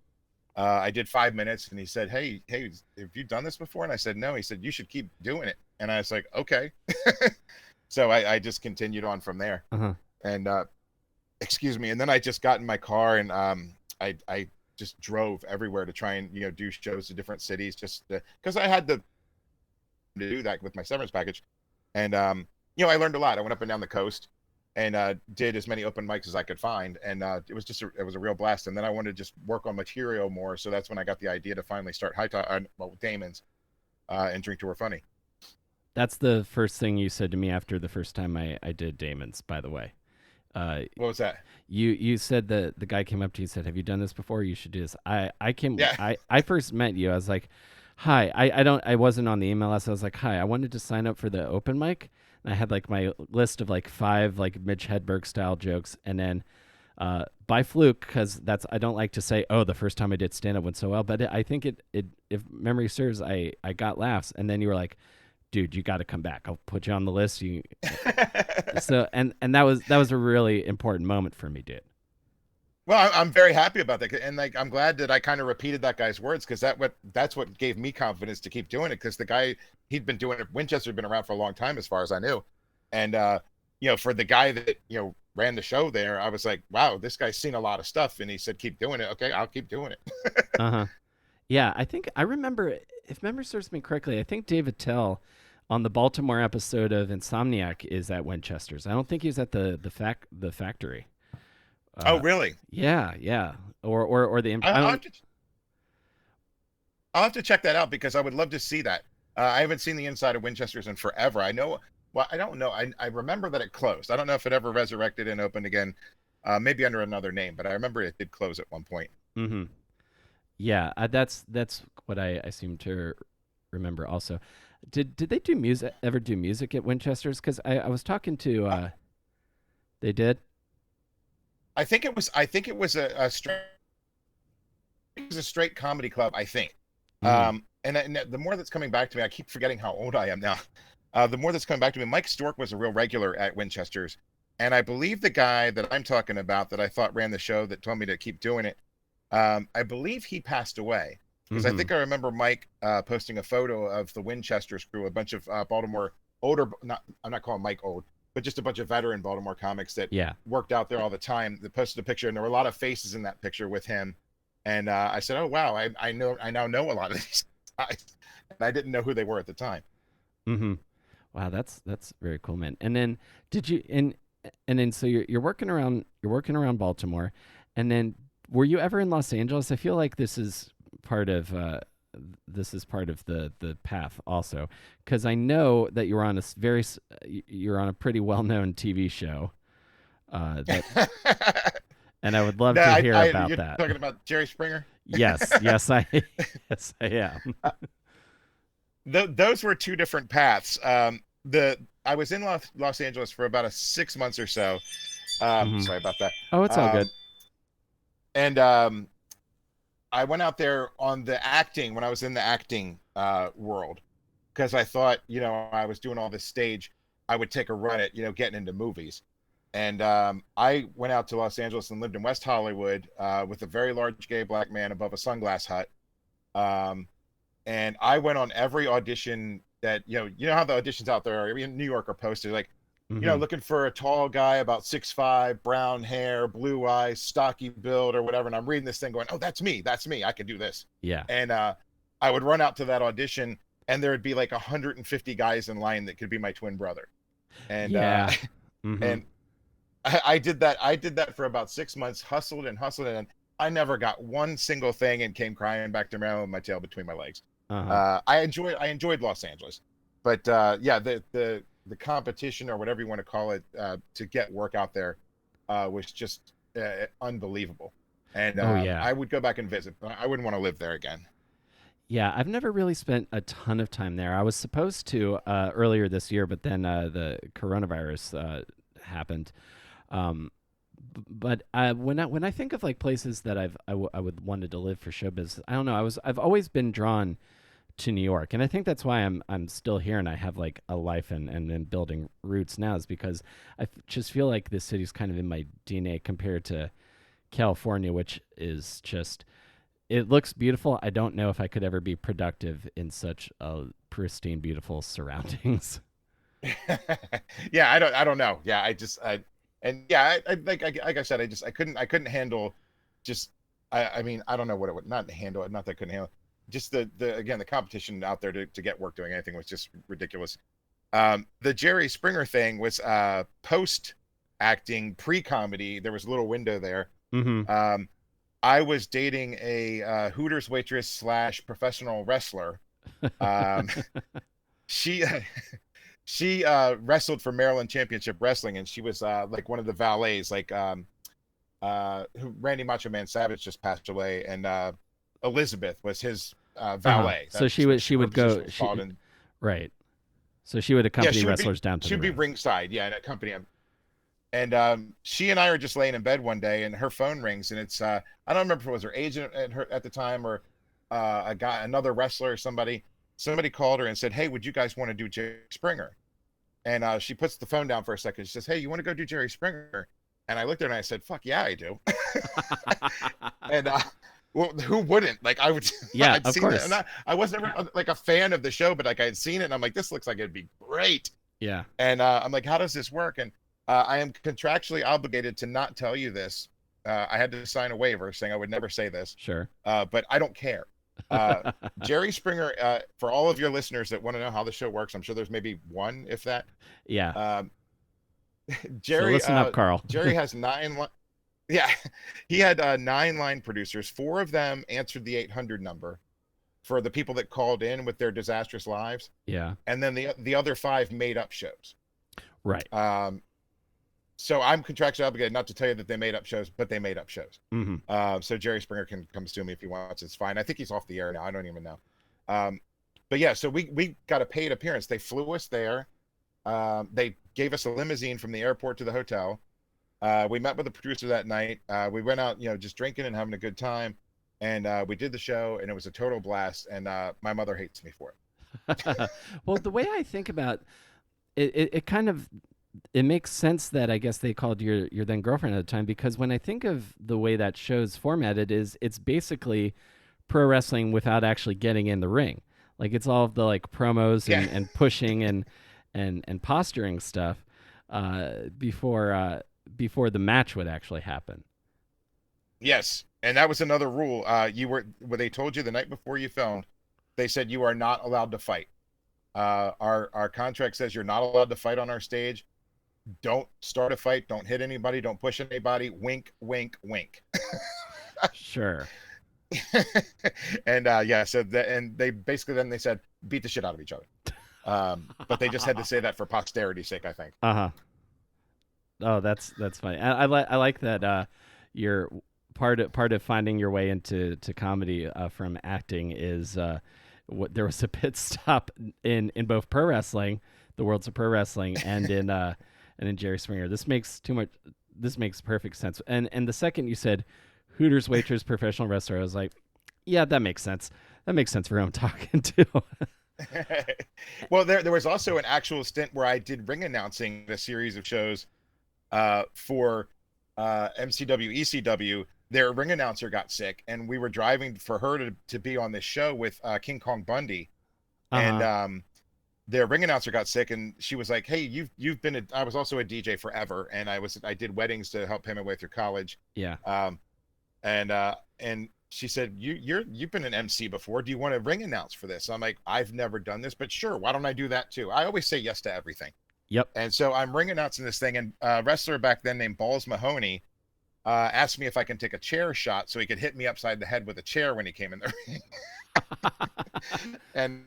I did 5 minutes, and he said, "Hey, have you done this before?" And I said, "No." He said, "You should keep doing it." And I was like, "Okay." So I just continued on from there. Uh-huh. And excuse me. And then I just got in my car, and I just drove everywhere to try and do shows to different cities, just because I had to do that with my severance package. And I learned a lot. I went up and down the coast and did as many open mics as I could find, and it was a real blast. And then I wanted to just work on material more, so that's when I got the idea to finally start Damon's and Drink to We're Funny. That's the first thing you said to me after the first time I did Damon's, by the way. Uh, What was that? you said that the guy came up to you and said, "Have you done this before? You should do this." Yeah. I first met you. I was like, "Hi." I wasn't on the email list. I was like, "Hi, I wanted to sign up for the open mic." And I had like my list of like five like Mitch Hedberg style jokes, and then by fluke, because that's I don't like to say, "Oh, the first time I did stand up went so well," but I think it if memory serves, I got laughs, and then you were like, "Dude, you got to come back. I'll put you on the list." You so and that was a really important moment for me, dude. Well, I'm very happy about that, and like I'm glad that I kind of repeated that guy's words, because that's what gave me confidence to keep doing it. Because the guy, he'd been doing it. Winchester had been around for a long time, as far as I knew, and for the guy that ran the show there, I was like, wow, this guy's seen a lot of stuff, and he said, keep doing it. Okay, I'll keep doing it. Uh huh. Yeah, I think I remember, if memory serves me correctly, I think David Tell on the Baltimore episode of Insomniac is at Winchester's. I don't think he's at the factory. Oh, Uh, really? yeah, yeah, or the I, I I'll don't. have to I'll have to check that out, because I would love to see that. I haven't seen the inside of Winchester's in forever. I know. Well, I don't know. I remember that it closed. I don't know if it ever resurrected and opened again, maybe under another name, but I remember it did close at one point. Mm-hmm. Yeah, that's what I seem to remember. Also, did they do music ever do music at Winchester's? Because I was talking to Uh, they did. I think it was a straight comedy club, I think. Mm, And the more that's coming back to me, I keep forgetting how old I am now. The more that's coming back to me, Mike Stork was a real regular at Winchester's, and I believe the guy that I'm talking about, that I thought ran the show, that told me to keep doing it, I believe he passed away, because I mm-hmm. think I remember Mike posting a photo of the Winchester's crew, a bunch of Baltimore older, not I'm not calling Mike old, but just a bunch of veteran Baltimore comics that Yeah. worked out there all the time. They posted a picture, and there were a lot of faces in that picture with him. And I said, "Oh wow, I now know a lot of these guys, and I didn't know who they were at the time." Mm-hmm. Wow, that's very cool, man. And then did you and then so you're working around Baltimore, and then were you ever in Los Angeles? I feel like this is part of the path also, because I know that you're on a pretty well known TV show, that and I would love No, to hear about you're that. talking about Jerry Springer. Yes, yes, I yes I am. Those were two different paths. The I was in Los Angeles for about 6 months or so. Hmm. Sorry about that. Oh, it's all good. Um, and I went out there on the acting, when I was in the acting world, because I thought, I was doing all this stage, I would take a run at, getting into movies. And I went out to Los Angeles and lived in West Hollywood with a very large gay black man above a sunglass hut. Um, and I went on every audition that, you know how the auditions out there are in New York are posted, like, Hmm. looking for a tall guy about 6'5", brown hair, blue eyes, stocky build or whatever. And I'm reading this thing going, oh, that's me. That's me. I can do this. Yeah. And I would run out to that audition and there would be like 150 guys in line that could be my twin brother. And Yeah. Hmm. and I did that. I did that for about 6 months, hustled, and I never got one single thing and came crying back to Maryland with my tail between my legs. Uh-huh. I enjoyed Los Angeles, but yeah, the competition or whatever you want to call it to get work out there was just unbelievable. And Oh yeah. I would go back and visit, but I wouldn't want to live there again. Yeah, I've never really spent a ton of time there. I was supposed to earlier this year, but then the coronavirus happened. Um, but when I think of like places that I would wanted to live for showbiz, I don't know. I've always been drawn to New York, and I think that's why I'm still here and I have like a life and building roots now, is because just feel like this city's kind of in my DNA compared to California, which is just, it looks beautiful. I don't know if I could ever be productive in such a pristine, beautiful surroundings. Yeah, I don't know. Yeah, and yeah, like I said, I couldn't handle just, I mean, I don't know what it would not handle it, not that I couldn't handle it. Just the again, the competition out there to get work doing anything was just ridiculous. The Jerry Springer thing was post acting, pre-comedy. There was a little window there. Mm-hmm. Um, I was dating a Hooters waitress slash professional wrestler. Um, she she wrestled for Maryland Championship Wrestling, and she was like one of the valets, like who Randy Macho Man Savage just passed away, and Elizabeth was his Uh-huh. valet. So That's what she her would position go was called. she And right. So she would yeah, accompany wrestlers down to she the would be ring. ringside, yeah, and accompany him. And she and I are just laying in bed one day, and her phone rings, and it's I don't remember if it was her agent at the time or a guy, another wrestler or somebody. Somebody called her and said, "Hey, would you guys want to do Jerry Springer?" And she puts the phone down for a second. She says, "Hey, you want to go do Jerry Springer?" And I looked at her and I said, "Fuck yeah, I do." And well, who wouldn't? Like I would, Yeah, I'd of seen it, and course. I wasn't ever like a fan of the show, but like I had seen it, and I'm like, this looks like it'd be great. Yeah. And I'm like, how does this work? And I am contractually obligated to not tell you this. I had to sign a waiver saying I would never say this, Sure. but I don't care. Uh, Jerry Springer, for all of your listeners that want to know how the show works, I'm sure there's maybe one, if that. Yeah. Um, So Jerry, listen up, Carl. Jerry has nine. Yeah, he had nine line producers. Four of them answered the 800 number for the people that called in with their disastrous lives, Yeah. and then the other five made up shows. Right. So I'm contractually obligated not to tell you that they made up shows, but they made up shows. Mm-hmm. So Jerry Springer can come sue me if he wants. It's fine. I think he's off the air now. I don't even know. Um, but yeah, so we got a paid appearance. They flew us there. They gave us a limousine from the airport to the hotel. We met with the producer that night. We went out, just drinking and having a good time. And we did the show, and it was a total blast. And my mother hates me for it. Well, the way I think about it kind of, it makes sense that I guess they called your then girlfriend at the time, because when I think of the way that show's formatted, is it's basically pro wrestling without actually getting in the ring. Like it's all of the like promos Yeah. and pushing and posturing stuff before the match would actually happen. Yes. And that was another rule. Where they told you the night before you filmed, they said you are not allowed to fight. Our contract says you're not allowed to fight on our stage. Don't start a fight. Don't hit anybody. Don't push anybody. Wink, wink, wink. Sure. And yeah, and they basically then they said beat the shit out of each other. But they just had to say that for posterity's sake, I think. Uh-huh. Oh, that's funny. I like that you're part of finding your way into comedy from acting is there was a pit stop in both pro wrestling, the worlds of pro wrestling, and in Jerry Springer. This makes perfect sense. And the second you said Hooters waitress professional wrestler, I was like, yeah, that makes sense. That makes sense for who I'm talking to. Well, there was also an actual stint where I did ring announcing a series of shows for MCW, ECW. their ring announcer got sick, and we were driving for her to be on this show with King Kong Bundy, and Uh-huh. their ring announcer got sick, and she was like, "Hey, you've been I was also a DJ forever, and I did weddings to help him away through college, Yeah. um, and she said, you've been an MC before. Do you want to ring announce for this?" I'm like, "I've never done this, but sure, why don't I do that too?" I always say yes to everything. Yep. And so I'm ring announcing this thing, and a wrestler back then named Balls Mahoney asked me if I can take a chair shot so he could hit me upside the head with a chair when he came in the ring. And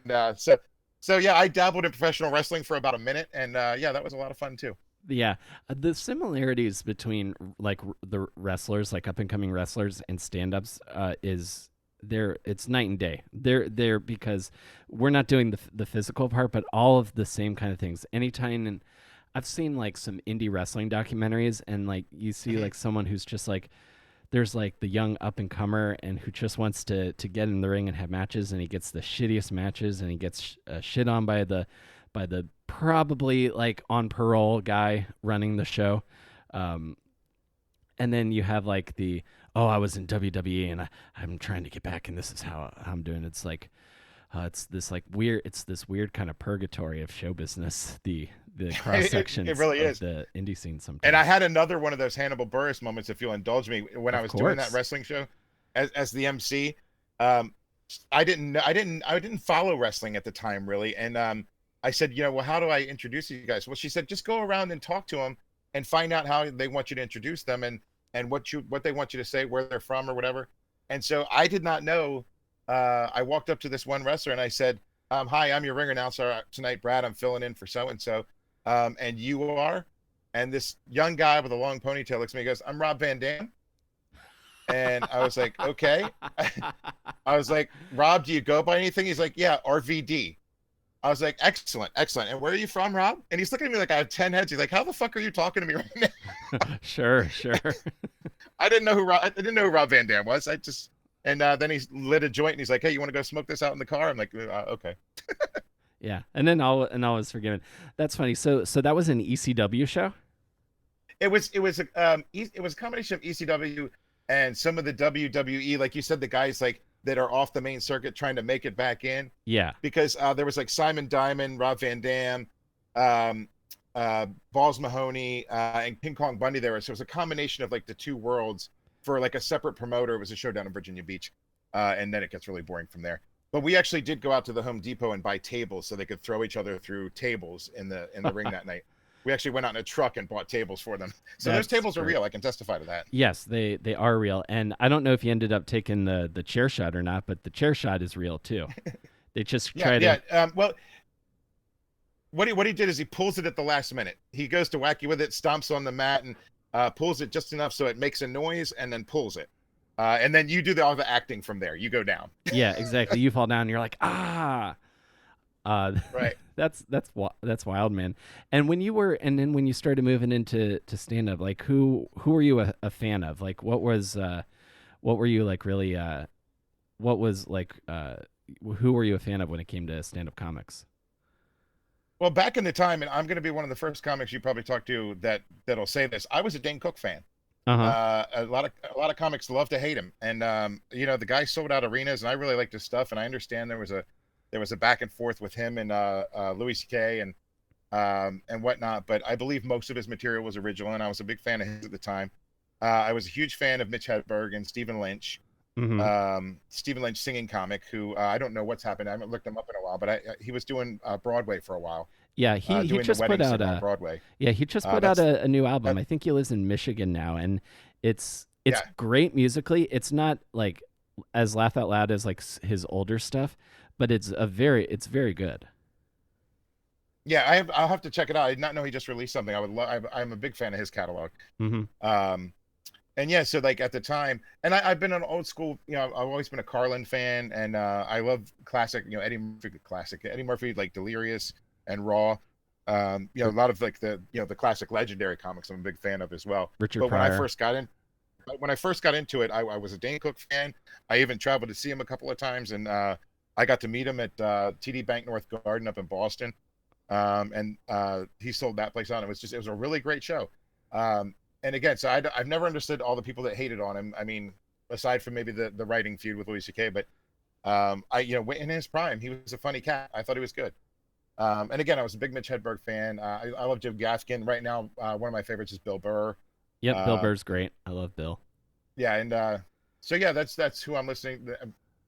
so yeah, I dabbled in professional wrestling for about a minute, and yeah, that was a lot of fun too. Yeah, the similarities between like the wrestlers, like up and coming wrestlers and stand-ups, is there. It's night and day. They're because we're not doing the physical part, but all of the same kind of things. Anytime, and I've seen like some indie wrestling documentaries, and like you see Mhm. like someone who's just like there's like the young up and comer and who just wants to get in the ring and have matches, and he gets the shittiest matches, and he gets shit on by the probably like on parole guy running the show. um and then you have like the, oh, I was in WWE and I'm trying to get back and this is how I'm doing. It's like it's this like weird, it's this weird kind of purgatory of show business, the cross It sections really of is. the indie scene And I sometimes. had another one of those Hannibal Buress moments, if you'll indulge me, when I Of was doing that course. wrestling show as the MC. Um, I didn't follow wrestling at the time really, and I said, well, how do I introduce you guys? Well, she said, just go around and talk to them and find out how they want you to introduce them, and what they want you to say, where they're from or whatever. And so I did not know. I walked up to this one wrestler and I said, "Hi, I'm your ring announcer tonight, Brad. I'm filling in for so and so, and you are." And this young guy with a long ponytail looks at me and goes, "I'm Rob Van Dam." And I was like, "Okay." I was like, "Rob, do you go by anything?" He's like, "Yeah, RVD." I was like, "Excellent, excellent. And where are you from, Rob?" And he's looking at me like I have 10 heads. He's like, "How the fuck are you talking to me right now?" Sure, sure. I didn't know who Rob Van Dam was. I just, and then he lit a joint and he's like, "Hey, you want to go smoke this out in the car?" I'm like, "Okay." Yeah, and then all was forgiven. That's funny. So that was an ECW show. It was a combination of ECW and some of the WWE, like you said, the guys like that are off the main circuit trying to make it back in, Yeah, because there was like Simon Diamond, Rob Van Dam, um, Balls Mahoney, and King Kong Bundy there. So it was a combination of like the two worlds for like a separate promoter. It was a show down in Virginia Beach, and then it gets really boring from there. But we actually did go out to the Home Depot and buy tables so they could throw each other through tables in the ring that night. We actually went out in a truck and bought tables for them. So those that's tables are great. real. I can testify to that. Yes, they are real, and I don't know if you ended up taking the chair shot or not, but the chair shot is real too. They just Yeah, try to. yeah. Well, what he did is he pulls it at the last minute. He goes to whack you with it, stomps on the mat, and pulls it just enough so it makes a noise, and then pulls it. And then you do all the acting from there. You go down. Yeah, exactly. You fall down, and you're like, ah. Uh, Right. that's wild, man. And when you were, and then when you started moving into to stand up, like who were you a fan of? Like what were you like really what was like who were you a fan of when it came to stand up comics? Well, back in the time, and I'm going to be one of the first comics you probably talk to that'll say this. I was a Dane Cook fan. Uh huh. A lot of comics love to hate him, and the guy sold out arenas, and I really liked his stuff. And I understand there was a back and forth with him and Louis C.K. and whatnot, but I believe most of his material was original, and I was a big fan of his at the time. I was a huge fan of Mitch Hedberg and Stephen Lynch. Mm-hmm. Stephen Lynch singing comic, who I don't know what's happened. I haven't looked him up in a while, but he was doing Broadway for a while, Yeah, he doing the just put wedding out singer on a Broadway. yeah he just put out That's a new album. that, I think he lives in Michigan now, and it's yeah, great musically. It's not like as laugh out loud as like his older stuff, but it's very good. yeah. I'll have to check it out. I did not know he just released something. I'm a big fan of his catalog. Mm-hmm. Um, and yeah, so like at the time, and I've been an old school, I've always been a Carlin fan, and I love classic, Eddie Murphy, like Delirious and Raw. A lot of like the classic legendary comics I'm a big fan of as well. Richard But Pryor. when I first got into it, I was a Dane Cook fan. I even traveled to see him a couple of times, and I got to meet him at TD Bank North Garden up in Boston. And he sold that place out. It was a really great show. and again, so I've never understood all the people that hated on him. I mean, aside from maybe the writing feud with Louis C.K., but I in his prime, he was a funny cat. I thought he was good. And again, I was a big Mitch Hedberg fan. I love Jim Gaffigan. Right now, one of my favorites is Bill Burr. Yep, Bill Uh, Burr's great. I love Bill. yeah, and so yeah, that's who I'm listening.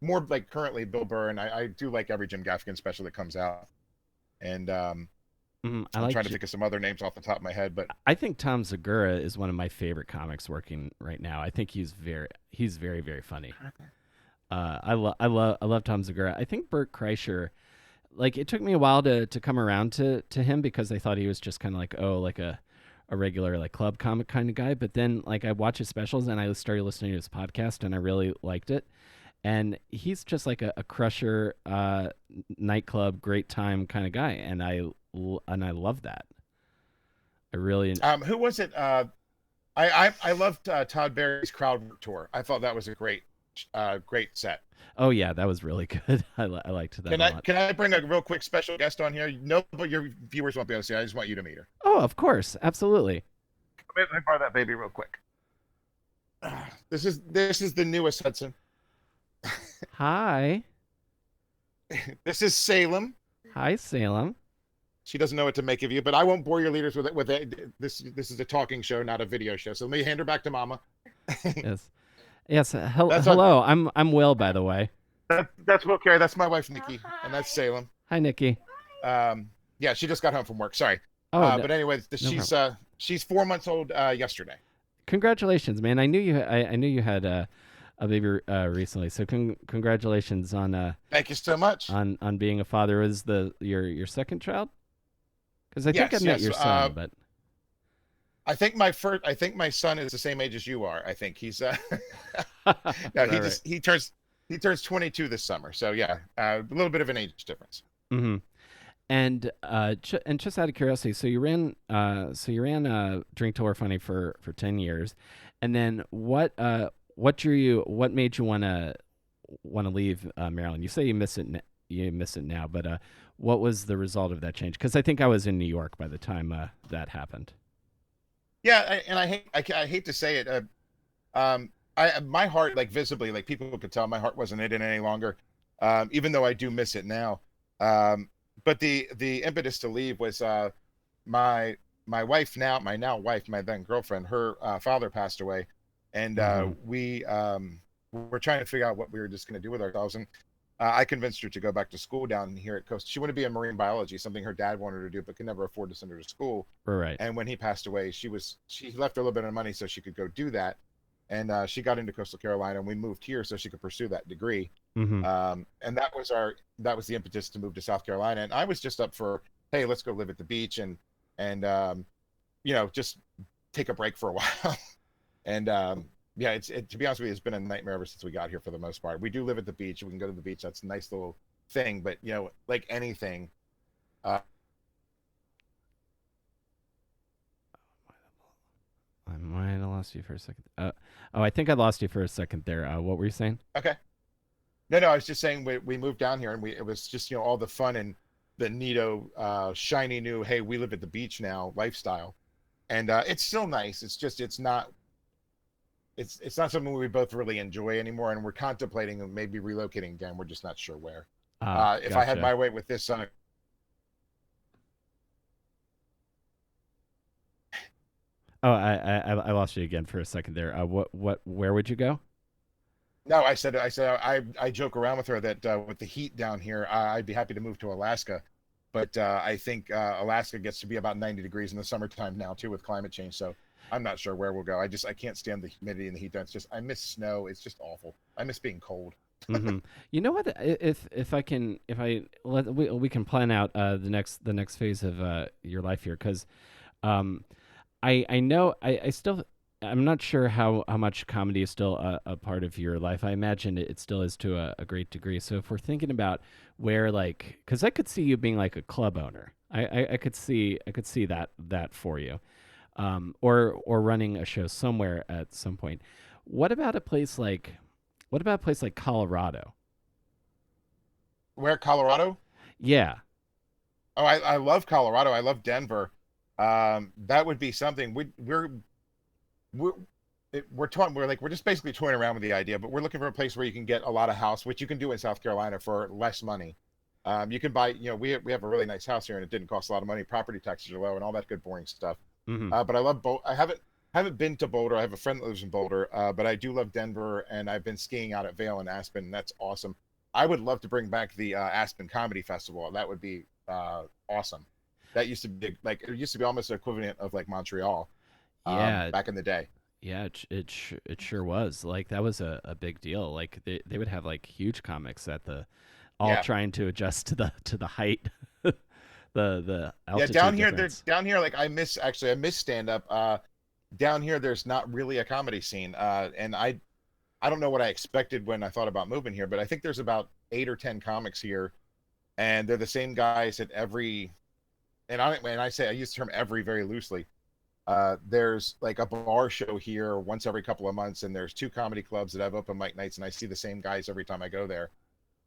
More like currently Bill Burr, and I do like every Jim Gaffigan special that comes out. And I I'm like. trying to think of some other names off the top of my head, but I think Tom Segura is one of my favorite comics working right now. I think he's very very funny. I love Tom Segura. I think Bert Kreischer. Like it took me a while to come around to him because I thought he was just kind of like like a regular like club comic kind of guy. But then like I watched his specials and I started listening to his podcast and I really liked it. And he's just like a crusher, nightclub, great time kind of guy, and I love that. I really. who was it? I loved Todd Barry's crowd work tour. I thought that was a great set. Oh yeah, that was really good. I liked that Can a I lot. can I bring a real quick special guest on here? No, but your viewers won't be able to see. I just want you to meet her. Oh, of course, absolutely. Let me borrow that baby real quick. This is the newest Hudson. Hi, This is Salem. hi, Salem. She doesn't know what to make of you, but I won't bore your leaders with it. This is a talking show, not a video show. So let me hand her back to Mama. Yes, yes. That's Hello. I'm Will, by the way. that's Will Carey. That's my wife Nikki, and that's Salem. Hi, Nikki. Yeah, she just got home from work. Sorry. Oh, But anyway, no problem. she's 4 months old yesterday. Congratulations, man. I knew you. I knew you had a baby recently. So congratulations Thank you so much. on being a father. Was your second child? Because I think I Yes, met yes. your son, but I think my son is the same age as you are. I think he's no, All right. he turns 22 this summer. So yeah, a little bit of an age difference. Mm-hmm. And and just out of curiosity, so you ran Drink Till We're Funny for 10 years, and then what made you wanna leave Maryland? You say you miss it now, but what was the result of that change? Because I think I was in New York by the time that happened. Yeah, and I hate to say it. I my heart, like visibly, like people could tell, my heart wasn't in it any longer. Even though I do miss it now. But the impetus to leave was my wife, now my now wife, my then girlfriend, her father passed away, and Mm-hmm. we were trying to figure out what we were just going to do with ourselves. And I convinced her to go back to school down here at Coast. She wanted to be in marine biology, something her dad wanted her to do, but could never afford to send her to school. Right. And when he passed away, she left her a little bit of money so she could go do that. And she got into Coastal Carolina, and we moved here so she could pursue that degree. Mm-hmm. And that was the impetus to move to South Carolina. And I was just up for, hey, let's go live at the beach and just take a break for a while. And yeah, to be honest with you, it's been a nightmare ever since we got here for the most part. We do live at the beach. We can go to the beach. That's a nice little thing. But like anything, uh, I might have lost you for a second. I think I lost you for a second there. What were you saying? okay. No, I was just saying we moved down here and it was just all the fun and the neato, shiny new, hey, we live at the beach now lifestyle, and it's still nice. It's just it's not something we both really enjoy anymore, and we're contemplating maybe relocating again. We're just not sure where. If I had Gotcha. my way with this son. Oh, I lost you again for a second there. Where would you go? No, I joke around with her that with the heat down here, I'd be happy to move to Alaska, but I think Alaska gets to be about 90 degrees in the summertime now too with climate change. So I'm not sure where we'll go. I can't stand the humidity and the heat. It's just I miss snow. It's just awful. I miss being cold. Mm-hmm. You know what? If I can, if I let we can plan out the next phase of your life here, because um, I know I still I'm not sure how much comedy is still a part of your life. I imagine it still is to a great degree. So if we're thinking about where like, because I could see you being like a club owner. I could see that for you, or running a show somewhere at some point. What about a place like Colorado? Where Colorado? Yeah. Oh, I love Colorado. I love Denver. That would be something. we're we're just basically toying around with the idea, but we're looking for a place where you can get a lot of house, which you can do in South Carolina for less money. You can buy, we have a really nice house here, and it didn't cost a lot of money. Property taxes are low, and all that good boring stuff. Hmm. But I love I haven't been to Boulder. I have a friend that lives in Boulder, but I do love Denver, and I've been skiing out at Vail and Aspen. And that's awesome. I would love to bring back the Aspen Comedy Festival. That would be awesome. That used to be like it used to be almost the equivalent of like Montreal Yeah, back in the day. yeah, it sure was. Like that was a big deal. Like they would have like huge comics at the all Yeah, trying to adjust to the height, the yeah. altitude difference. Down here, like I miss stand up. Down here, there's not really a comedy scene, and I don't know what I expected when I thought about moving here, but I think there's about 8 or 10 comics here, and they're the same guys at every. And I say I use the term every very loosely. There's like a bar show here once every couple of months, and there's 2 comedy clubs that have open mic nights, and I see the same guys every time I go there.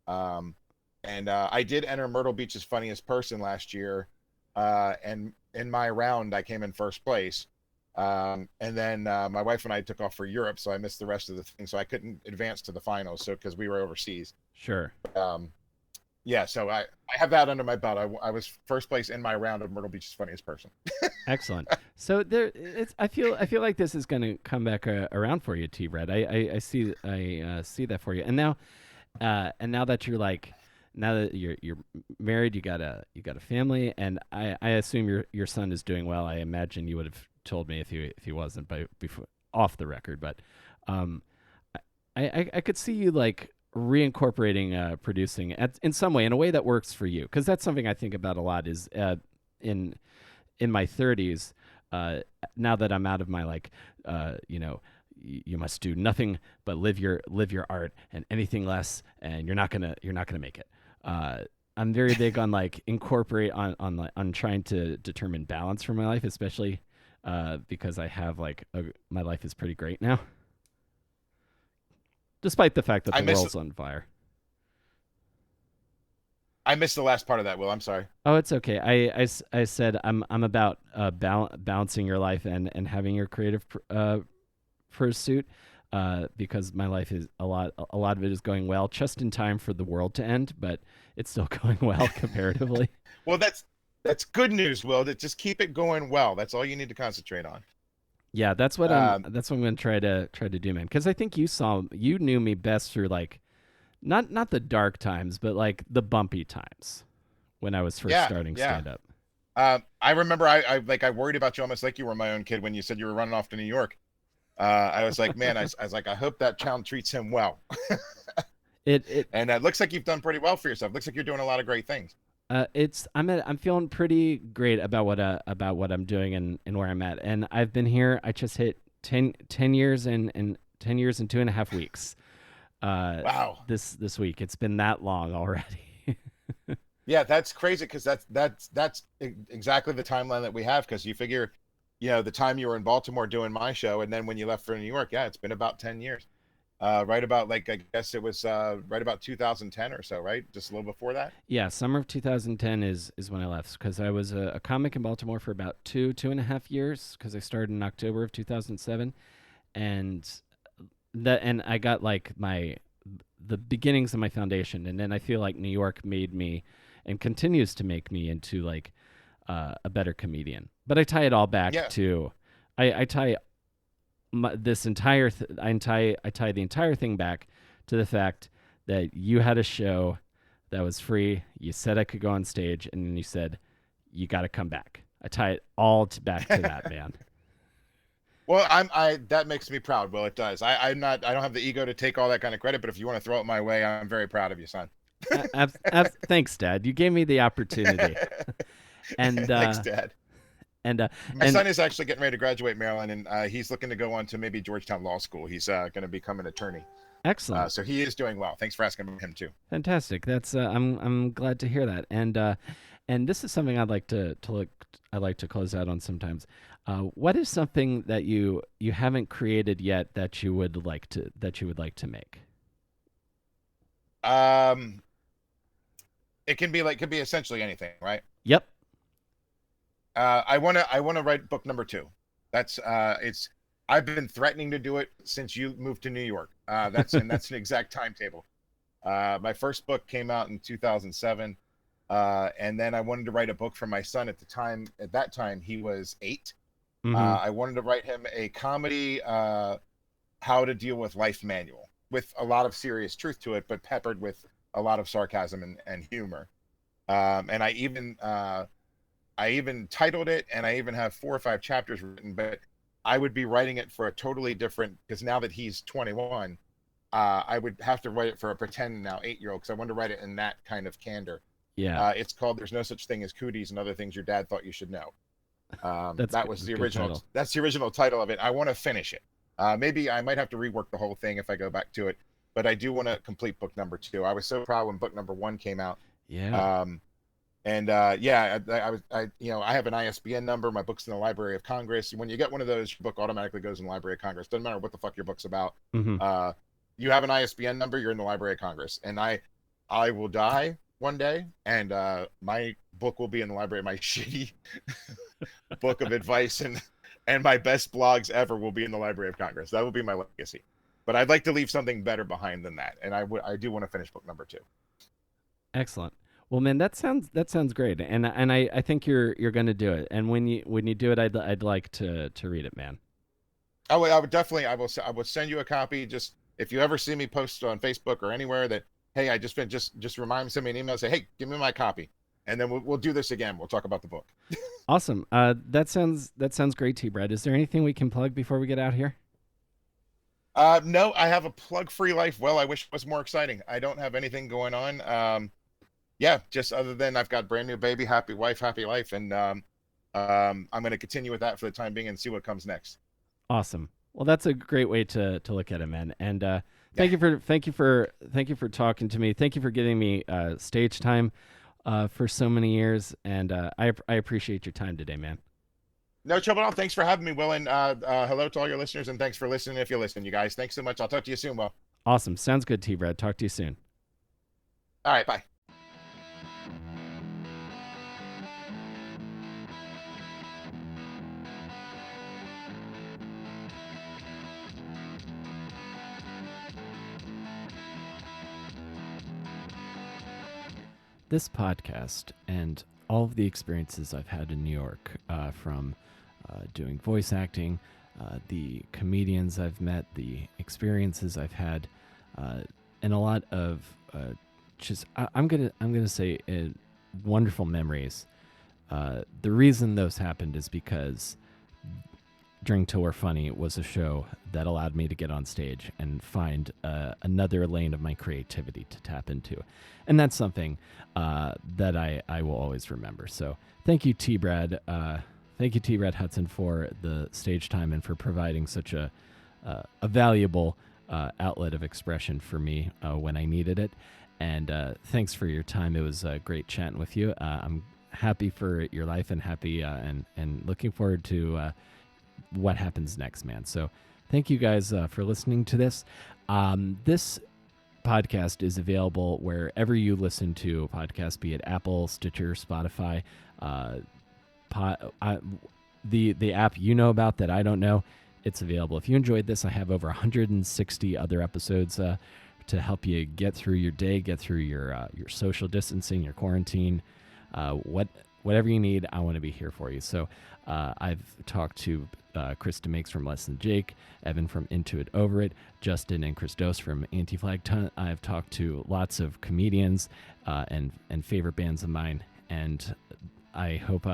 Um, and I did enter Myrtle Beach's funniest person last year, and in my round I came in first place. And then my wife and I took off for Europe, so I missed the rest of the thing, so I couldn't advance to the finals, so because we were overseas. Sure. Um, yeah, so I have that under my belt. I was first place in my round of Myrtle Beach's funniest person. Excellent. So I feel like this is going to come back around for you, T. Brad. I see that for you. And now that you're like, now that you're married, you got a family, and I assume your son is doing well. I imagine you would have told me if he wasn't by before off the record, but um, I could see you like reincorporating producing in some way, in a way that works for you, because that's something I think about a lot. Is in in my 30s, now that I'm out of my like, you must do nothing but live your art, and anything less, and you're not gonna make it. I'm very big on like incorporate on trying to determine balance for my life, especially because I have like my life is pretty great now, despite the fact that I the miss world's on fire. I missed the last part of that, Will. I'm sorry. Oh, it's okay. I said I'm about balancing your life and having your creative pursuit, because my life is a lot of it is going well, just in time for the world to end, but it's still going well comparatively. Well, that's good news, Will. That just keep it going well. That's all you need to concentrate on. Yeah, Um, that's what I'm going to try to do, man, because I think you knew me best through like not the dark times, but like the bumpy times when I was first yeah, starting yeah. stand up. I remember I worried about you almost like you were my own kid when you said you were running off to New York. I was like, man, I was like, I hope that town treats him well. It And it looks like you've done pretty well for yourself. Looks like you're doing a lot of great things. I'm feeling pretty great about what I'm doing and where I'm at. And I've been here. I just hit 10 years and 10 years and 2.5 weeks. Wow. This week. It's been that long already. Yeah, that's crazy because exactly the timeline that we have. Because you figure, the time you were in Baltimore doing my show, and then when you left for New York, yeah, it's been about 10 years. Right about like I guess it was right about 2010 or so, right? Just a little before that. Yeah, summer of 2010 is when I left, because I was a comic in Baltimore for about 2.5 years, because I started in October of 2007, and and I got like the beginnings of my foundation, and then I feel like New York made me and continues to make me into like a better comedian. But I tie it all back Yeah. to I tie this entire I tie the entire thing back to the fact that you had a show that was free. You said I could go on stage, and then you said you got to come back. I tie it all back to that, man. Well, I that makes me proud. Well, it does. I don't have the ego to take all that kind of credit, but if you want to throw it my way, I'm very proud of you, son. Thanks, Dad. You gave me the opportunity, and Thanks, Dad. and My son is actually getting ready to graduate Maryland, and he's looking to go on to maybe Georgetown Law School. He's going to become an attorney. excellent, So he is doing well. Thanks for asking about him too. fantastic. That's I'm glad to hear that, and this is something I'd like to close out on sometimes. What is something that you haven't created yet that you would like to make? Um, it can be could be essentially anything, right? Yep. I wanna write book number 2. That's it's I've been threatening to do it since you moved to New York. That's an exact timetable. My first book came out in 2007, and then I wanted to write a book for my son at the time. At that time, he was 8. Mm-hmm. I wanted to write him a comedy, how to deal with life manual, with a lot of serious truth to it, but peppered with a lot of sarcasm and humor. And I even titled it, and I even have 4 or 5 chapters written, but I would be writing it for a totally different, because now that he's 21, I would have to write it for a pretend now 8-year-old, because I wanted to write it in that kind of candor. Yeah. It's called "There's No Such Thing as Cooties and Other Things Your Dad Thought You Should Know." That's That was the original. title. That's the original title of it. I want to finish it. Maybe I might have to rework the whole thing if I go back to it, but I do want to complete book number 2. I was so proud when book number 1 came out. Yeah. Yeah, I have an ISBN number. My book's in the Library of Congress. When you get one of those, your book automatically goes in the Library of Congress. Doesn't matter what the fuck your book's about. Mm-hmm. You have an ISBN number, you're in the Library of Congress. And I will die one day, and my book will be in the library. My shitty book of advice and my best blogs ever will be in the Library of Congress. That will be my legacy. But I'd like to leave something better behind than that, and I do want to finish book number 2. Excellent. Well, man, that sounds great, and I think you're going to do it. And when you do it, I'd like to read it, man. I would definitely. I will send you a copy. Just if you ever see me post on Facebook or anywhere that, hey, I just remind me, send me an email, say, hey, give me my copy, and then we'll do this again. We'll talk about the book. Awesome. That sounds great, T Brad. Is there anything we can plug before we get out here? No, I have a plug-free life. Well, I wish it was more exciting. I don't have anything going on. Yeah, just other than I've got brand new baby, happy wife, happy life, and I'm going to continue with that for the time being and see what comes next. Awesome. Well, that's a great way to look at it, man. And thank you for talking to me. Thank you for giving me stage time for so many years, and I appreciate your time today, man. No trouble at all. Thanks for having me, Will, and hello to all your listeners, and thanks for listening. If you listen, you guys, thanks so much. I'll talk to you soon, Will. Awesome. Sounds good, T Brad. Talk to you soon. All right, bye. This podcast and all of the experiences I've had in New York, from doing voice acting, the comedians I've met, the experiences I've had, and a lot of I'm gonna say wonderful memories. The reason those happened is because Drink Till We're Funny was a show that allowed me to get on stage and find another lane of my creativity to tap into. And that's something that I will always remember. So thank you, T Brad. Thank you, T Brad Hudson, for the stage time and for providing such a valuable outlet of expression for me when I needed it. And thanks for your time. It was great chatting with you. I'm happy for your life and happy and looking forward to what happens next, man. So thank you guys for listening to this. This podcast is available wherever you listen to podcasts, be it Apple, Stitcher, Spotify, the app you know about that I don't know. It's available. If you enjoyed this, I have over 160 other episodes to help you get through your day, get through your social distancing, your quarantine, whatever you need. I want to be here for you. So I've talked to Chris DeMakes from Less Than Jake, Evan from Into It Over It, Justin and Chris Dose from Anti-Flag. I've talked to lots of comedians and favorite bands of mine, and I hope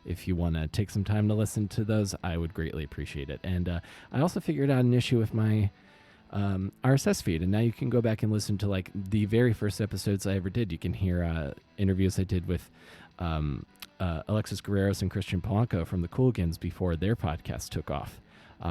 if you want to take some time to listen to those, I would greatly appreciate it. And I also figured out an issue with my RSS feed, and now you can go back and listen to like the very first episodes I ever did. You can hear interviews I did with Alexis Guerreros and Christian Polanco from the Cooligans before their podcast took off.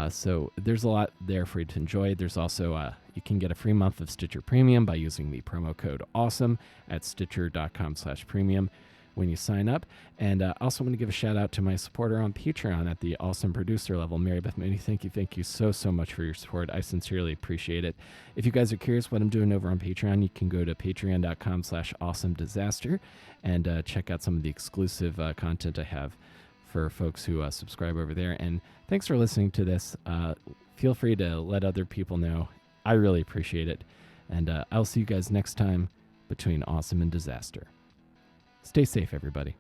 So there's a lot there for you to enjoy. There's also you can get a free month of Stitcher Premium by using the promo code AWESOME at stitcher.com/premium when you sign up. And I also want to give a shout out to my supporter on Patreon at the awesome producer level, Mary Beth Mooney. Thank you so much for your support. I sincerely appreciate it. If you guys are curious what I'm doing over on Patreon, you can go to patreon.com/awesomedisaster and check out some of the exclusive content I have for folks who subscribe over there. And thanks for listening to this. Feel free to let other people know. I really appreciate it. And I'll see you guys next time between awesome and disaster. Stay safe, everybody.